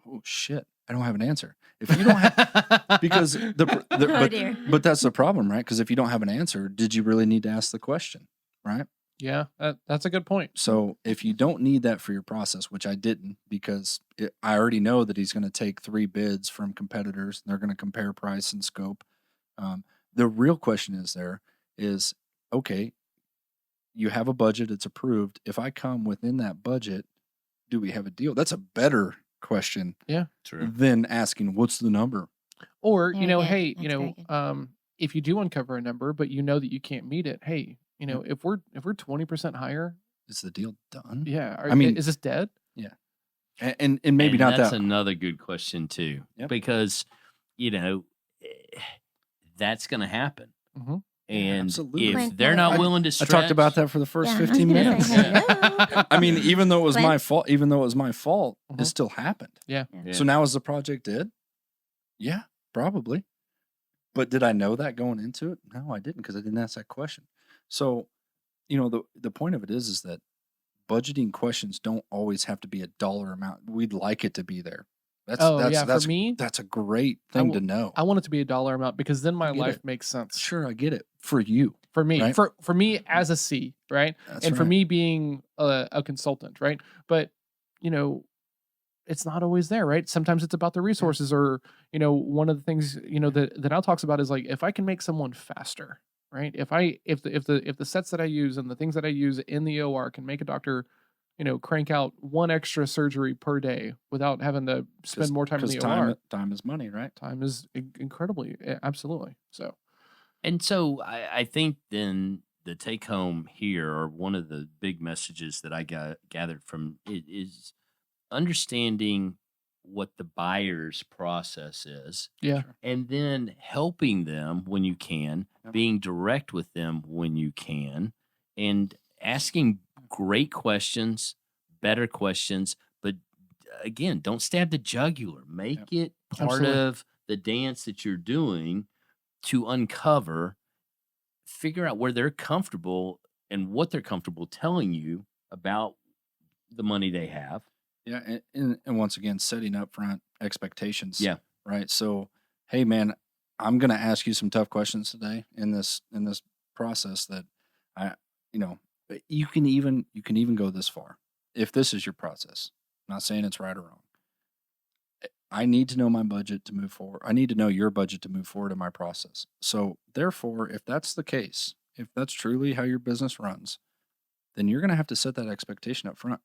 Speaker 3: Oh shit! I don't have an answer. If you don't have, because
Speaker 4: Oh, dear.
Speaker 3: but that's the problem, right? Because if you don't have an answer, did you really need to ask the question, right?
Speaker 1: Yeah, that's a good point.
Speaker 3: So if you don't need that for your process, which I didn't, because I already know that he's going to take 3 bids from competitors and they're going to compare price and scope. The real question is, okay, you have a budget, it's approved. If I come within that budget, do we have a deal? That's a better question
Speaker 5: True.
Speaker 3: than asking, what's the number?
Speaker 1: Or,
Speaker 4: Very good.
Speaker 1: hey,
Speaker 4: That's very good.
Speaker 1: if you do uncover a number, but you know that you can't meet it, hey, if we're 20% higher,
Speaker 3: Is the deal done?
Speaker 1: yeah.
Speaker 3: I mean-
Speaker 1: is this dead?
Speaker 3: And maybe
Speaker 5: And
Speaker 3: not
Speaker 5: that's
Speaker 3: that.
Speaker 5: another good question too,
Speaker 3: Yep.
Speaker 5: because eh, that's going to happen.
Speaker 1: Mhm.
Speaker 5: And
Speaker 3: absolutely.
Speaker 5: if
Speaker 4: Clint,
Speaker 5: they're
Speaker 4: I-
Speaker 5: not
Speaker 3: I-
Speaker 5: willing to
Speaker 3: I
Speaker 5: stretch,
Speaker 3: talked about that for the first
Speaker 4: Yeah, I was
Speaker 3: 15
Speaker 4: gonna
Speaker 3: minutes.
Speaker 4: say, hello.
Speaker 3: I mean, even though it was my
Speaker 4: Clint?
Speaker 3: fault, it
Speaker 1: Mhm.
Speaker 3: still happened.
Speaker 1: Yeah.
Speaker 5: Yeah.
Speaker 3: So now is the project dead? Yeah, probably. But did I know that going into it? No, I didn't, because I didn't ask that question. So, the point of it is that budgeting questions don't always have to be a dollar amount. We'd like it to be there. That's
Speaker 1: For me,
Speaker 3: that's a great thing to know.
Speaker 1: I want it to be a dollar amount because then my
Speaker 3: I get
Speaker 1: life
Speaker 3: it.
Speaker 1: makes sense.
Speaker 3: Sure, I get it. For you.
Speaker 1: For me,
Speaker 3: Right.
Speaker 1: for me as a C, right?
Speaker 3: That's
Speaker 1: and for
Speaker 3: right.
Speaker 1: me being a consultant, right? But it's not always there, right? Sometimes it's about the resources, or one of the things, that Al talks about is like, if I can make someone faster, right? If the sets that I use and the things that I use in the OR can make a doctor, crank out one extra surgery per day without having to spend more time in the
Speaker 3: time
Speaker 1: OR.
Speaker 3: time is money, right?
Speaker 1: Time is incredibly, absolutely. So,
Speaker 5: And so I think then the take home here, or one of the big messages that I got gathered from it, is understanding what the buyer's process is,
Speaker 1: yeah,
Speaker 3: Sure.
Speaker 5: and then helping them when you can,
Speaker 3: Yep.
Speaker 5: being direct with them when you can, and asking great questions, better questions. But again, don't stab the jugular. Make it part
Speaker 1: absolutely.
Speaker 5: of the dance that you're doing to uncover, figure out where they're comfortable and what they're comfortable telling you about the money they have.
Speaker 3: Yeah, and once again, setting up front expectations.
Speaker 5: Yeah.
Speaker 3: Right. So, hey, man, I'm going to ask you some tough questions today in this process that I, you can even go this far if this is your process. I'm not saying it's right or wrong. I need to know my budget to move forward. I need to know your budget to move forward in my process. So, therefore, if that's the case, if that's truly how your business runs, then you're going to have to set that expectation up front.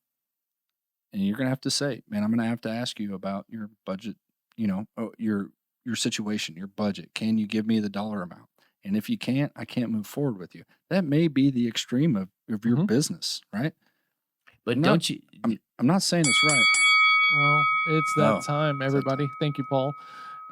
Speaker 3: And you're going to have to say, man, I'm going to have to ask you about your budget, your situation, your budget. Can you give me the dollar amount? And if you can't, I can't move forward with you. That may be the extreme of your
Speaker 1: Mhm.
Speaker 3: business, right?
Speaker 5: But
Speaker 3: I'm not,
Speaker 5: don't you?
Speaker 3: I'm not saying it's right.
Speaker 1: Well, it's that
Speaker 3: Oh,
Speaker 1: time,
Speaker 3: it's that
Speaker 1: everybody.
Speaker 3: time.
Speaker 1: Thank you, Paul.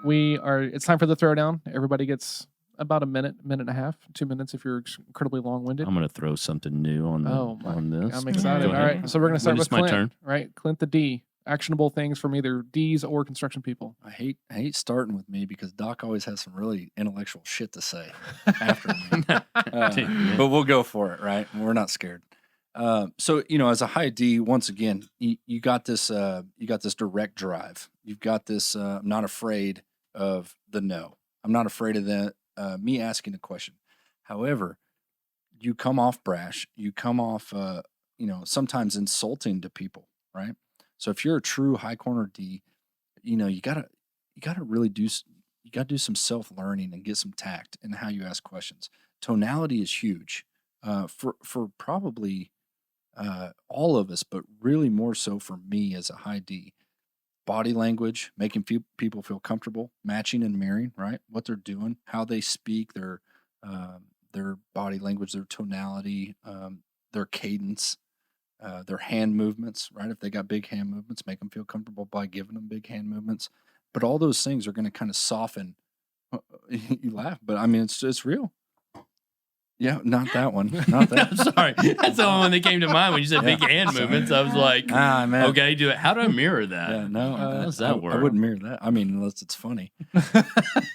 Speaker 3: Yeah.
Speaker 1: It's time for the throwdown. Everybody gets about a minute and a half, 2 minutes if you're incredibly long-winded.
Speaker 5: I'm going to throw something new on
Speaker 1: Oh my!
Speaker 5: on this.
Speaker 1: I'm
Speaker 5: but
Speaker 1: excited.
Speaker 5: go
Speaker 1: All
Speaker 5: ahead.
Speaker 1: right, so we're gonna start
Speaker 5: When
Speaker 1: with
Speaker 5: it's my
Speaker 1: Clint.
Speaker 5: turn.
Speaker 1: Right, Clint the D. Actionable things from either D's or construction people.
Speaker 3: I hate starting with me because Doc always has some really intellectual shit to say after me. But we'll go for it, right? We're not scared. So as a high D, once again, you got this direct drive. You've got this. I'm not afraid of the no. I'm not afraid of me asking a question. However, you come off brash. You come off, sometimes insulting to people, right? So if you're a true high corner D, you gotta really you gotta do some self learning and get some tact in how you ask questions. Tonality is huge for probably all of us, but really more so for me as a high D. Body language, making people feel comfortable, matching and mirroring, right? What they're doing, how they speak, their body language, their tonality, their cadence, their hand movements, right? If they got big hand movements, make them feel comfortable by giving them big hand movements. But all those things are going to kind of soften. You laugh, but I mean, it's real. Yeah, not that one. Not that.
Speaker 5: I'm sorry. That's the only one that came to mind when you said
Speaker 3: Yeah,
Speaker 5: big hand
Speaker 3: sorry.
Speaker 5: movements. I was like,
Speaker 3: man.
Speaker 5: okay, do it. How do I mirror that?
Speaker 3: Yeah, no.
Speaker 5: How does that work?
Speaker 3: I wouldn't mirror that. I mean, unless it's funny.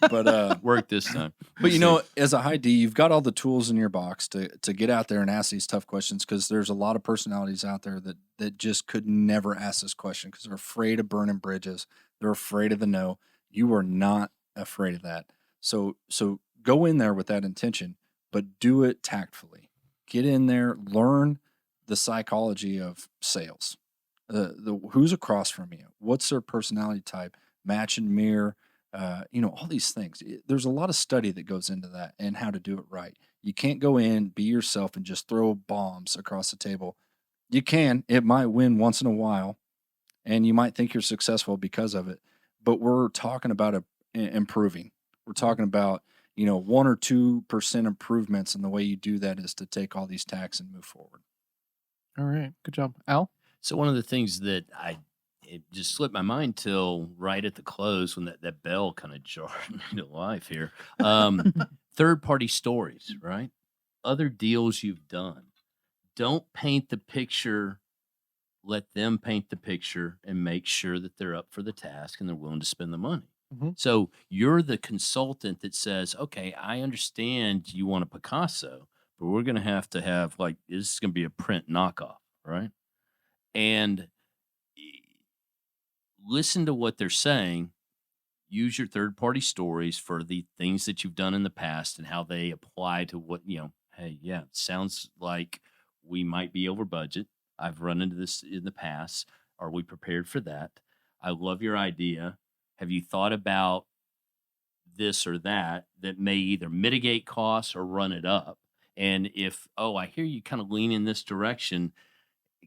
Speaker 3: But
Speaker 5: Work this time.
Speaker 3: But as a high D, you've got all the tools in your box to get out there and ask these tough questions because there's a lot of personalities out there that just could never ask this question because they're afraid of burning bridges. They're afraid of the no. You are not afraid of that. So go in there with that intention, but do it tactfully. Get in there, learn the psychology of sales. The who's across from you, what's their personality type, match and mirror. All these things. There's a lot of study that goes into that and how to do it right. You can't go in, be yourself, and just throw bombs across the table. You can. It might win once in a while, and you might think you're successful because of it. But we're talking about improving. We're talking about 1 or 2% improvements, and the way you do that is to take all these tacks and move forward.
Speaker 1: All right, good job, Al.
Speaker 5: So one of the things that it just slipped my mind till right at the close when that bell kind of jarred me to life here. Third party stories, right? Other deals you've done. Don't paint the picture. Let them paint the picture and make sure that they're up for the task and they're willing to spend the money.
Speaker 1: Mhm.
Speaker 5: So you're the consultant that says, okay, I understand you want a Picasso, but we're going to have like, this is going to be a print knockoff, right? And listen to what they're saying. Use your third party stories for the things that you've done in the past and how they apply to what, hey, yeah, it sounds like we might be over budget. I've run into this in the past. Are we prepared for that? I love your idea. Have you thought about this or that that may either mitigate costs or run it up? And if, oh, I hear you kind of lean in this direction,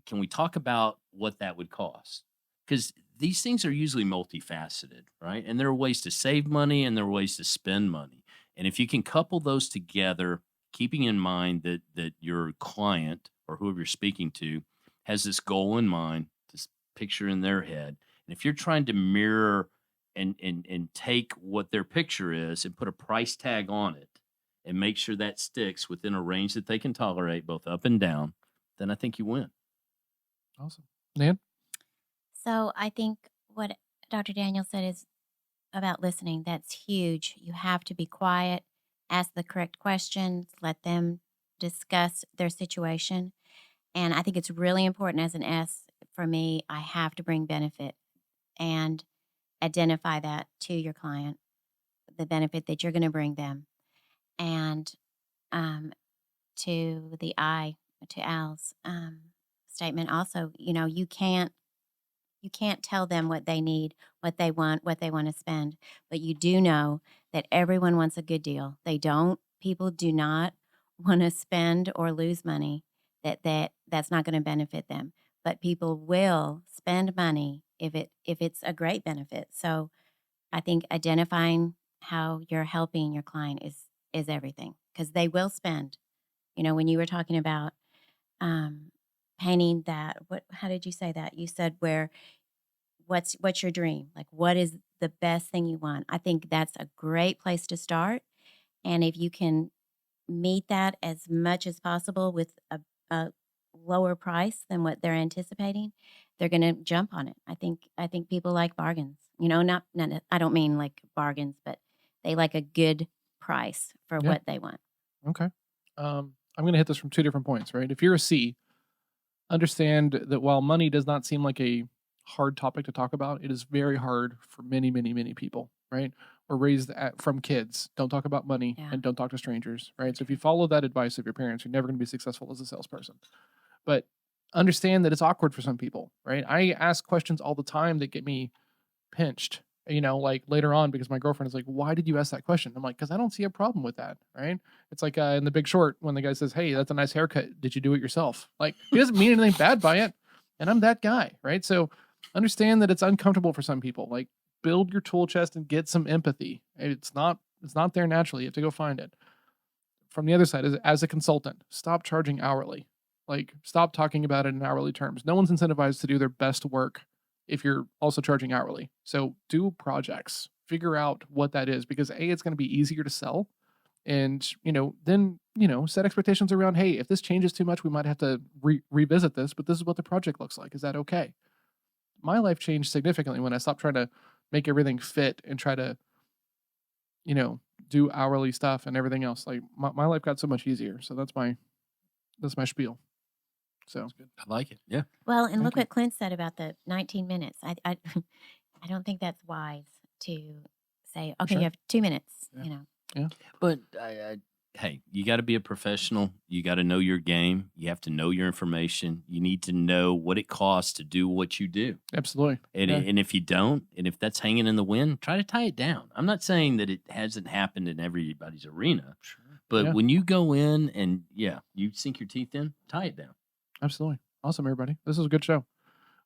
Speaker 5: can we talk about what that would cost? Because these things are usually multifaceted, right? And there are ways to save money and there are ways to spend money. And if you can couple those together, keeping in mind that your client or whoever you're speaking to has this goal in mind, this picture in their head, and if you're trying to mirror and take what their picture is and put a price tag on it and make sure that sticks within a range that they can tolerate, both up and down, then I think you win.
Speaker 1: Awesome. Nan?
Speaker 4: So I think what Dr. Daniel said is about listening. That's huge. You have to be quiet, ask the correct questions, let them discuss their situation. And I think it's really important as an S for me, I have to bring benefit and identify that to your client, the benefit that you're going to bring them. And to the I, to Al's statement also, you can't tell them what they need, what they want to spend, but you do know that everyone wants a good deal. People do not want to spend or lose money that's not going to benefit them. But people will spend money if it's a great benefit. So I think identifying how you're helping your client is everything, because they will spend. When you were talking about painting that, how did you say that? You said what's your dream? Like, what is the best thing you want? I think that's a great place to start. And if you can meet that as much as possible with a lower price than what they're anticipating, they're going to jump on it. I think people like bargains. Not I don't mean like bargains, but they like a good price for
Speaker 1: Yeah.
Speaker 4: what they want.
Speaker 1: Okay. I'm going to hit this from two different points, right? If you're a C, understand that while money does not seem like a hard topic to talk about, it is very hard for many, many, many people, right? We're raised from kids. Don't talk about money
Speaker 4: Yeah.
Speaker 1: and don't talk to strangers, right? So if you follow that advice of your parents, you're never going to be successful as a salesperson. But understand that it's awkward for some people, right? I ask questions all the time that get me pinched, like later on, because my girlfriend is like, why did you ask that question? I'm like, because I don't see a problem with that, right? It's like in The Big Short when the guy says, hey, that's a nice haircut. Did you do it yourself? Like, he doesn't mean anything bad by it. And I'm that guy, right? So understand that it's uncomfortable for some people. Like, build your tool chest and get some empathy. It's not there naturally. You have to go find it. From the other side, as a consultant, stop charging hourly. Like, stop talking about it in hourly terms. No one's incentivized to do their best work if you're also charging hourly. So do projects, figure out what that is, because it's going to be easier to sell. And, then, set expectations around, hey, if this changes too much, we might have to revisit this, but this is what the project looks like. Is that okay? My life changed significantly when I stopped trying to make everything fit and try to, do hourly stuff and everything else. Like, my life got so much easier. So that's my spiel. So
Speaker 5: I like it. Yeah.
Speaker 4: Well, and
Speaker 1: Thank
Speaker 4: look
Speaker 1: you.
Speaker 4: what Clint said about the 19 minutes. I I don't think that's wise to say, okay,
Speaker 1: Sure.
Speaker 4: you have 2 minutes,
Speaker 1: Yeah.
Speaker 5: But hey, you got to be a professional. You got to know your game. You have to know your information. You need to know what it costs to do what you do.
Speaker 1: Absolutely.
Speaker 5: And,
Speaker 1: Yeah.
Speaker 5: and if you don't, and if that's hanging in the wind, try to tie it down. I'm not saying that it hasn't happened in everybody's arena,
Speaker 3: Sure.
Speaker 5: but
Speaker 1: Yeah.
Speaker 5: when you go in and you sink your teeth in, tie it down.
Speaker 1: Absolutely. Awesome, everybody. This is a good show.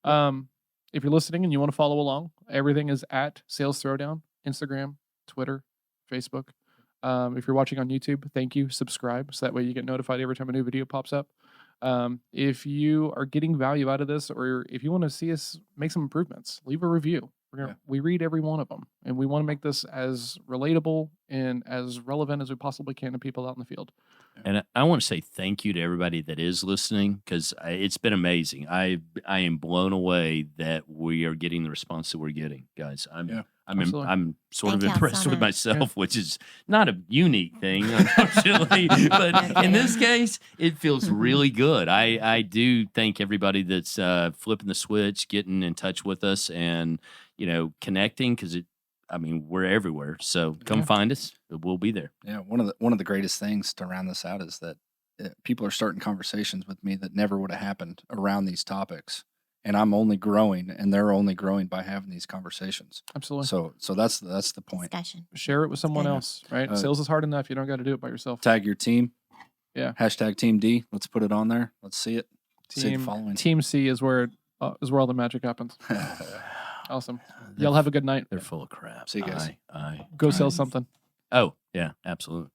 Speaker 1: If you're listening and you want to follow along, everything is at Sales Throwdown, Instagram, Twitter, Facebook. If you're watching on YouTube, thank you. Subscribe so that way you get notified every time a new video pops up. If you are getting value out of this, or if you want to see us make some improvements, leave a review. We read every one of them, and we want to make this as relatable and as relevant as we possibly can to people out in the field.
Speaker 5: And I want to say thank you to everybody that is listening, because it's been amazing. I am blown away that we are getting the response that we're getting, guys.
Speaker 1: Absolutely.
Speaker 5: I'm sort of
Speaker 4: Thank y'all
Speaker 5: impressed
Speaker 4: so
Speaker 5: with
Speaker 4: much.
Speaker 5: myself, which is not a unique thing, unfortunately. But in this case, it feels really good. I do thank everybody that's flipping the switch, getting in touch with us, and connecting, because we're everywhere. So come
Speaker 1: Yeah.
Speaker 5: find us. We'll be there.
Speaker 3: Yeah, one of the greatest things to round this out is that people are starting conversations with me that never would have happened around these topics and I'm only growing, and they're only growing by having these conversations.
Speaker 1: Absolutely.
Speaker 3: So that's the point.
Speaker 4: Discussion.
Speaker 1: Share it with someone
Speaker 4: good.
Speaker 1: else, right? Sales is hard enough. You don't got to do it by yourself.
Speaker 3: Tag your team.
Speaker 1: Yeah.
Speaker 3: Hashtag Team D. Let's put it on there. Let's see it. See the following.
Speaker 1: Team C is where all the magic happens. Awesome.
Speaker 5: They're
Speaker 1: Y'all have a good night.
Speaker 5: They're full of crap.
Speaker 3: See you guys.
Speaker 5: Aye.
Speaker 1: Go sell
Speaker 4: Nice.
Speaker 1: something.
Speaker 5: Oh, yeah, absolutely.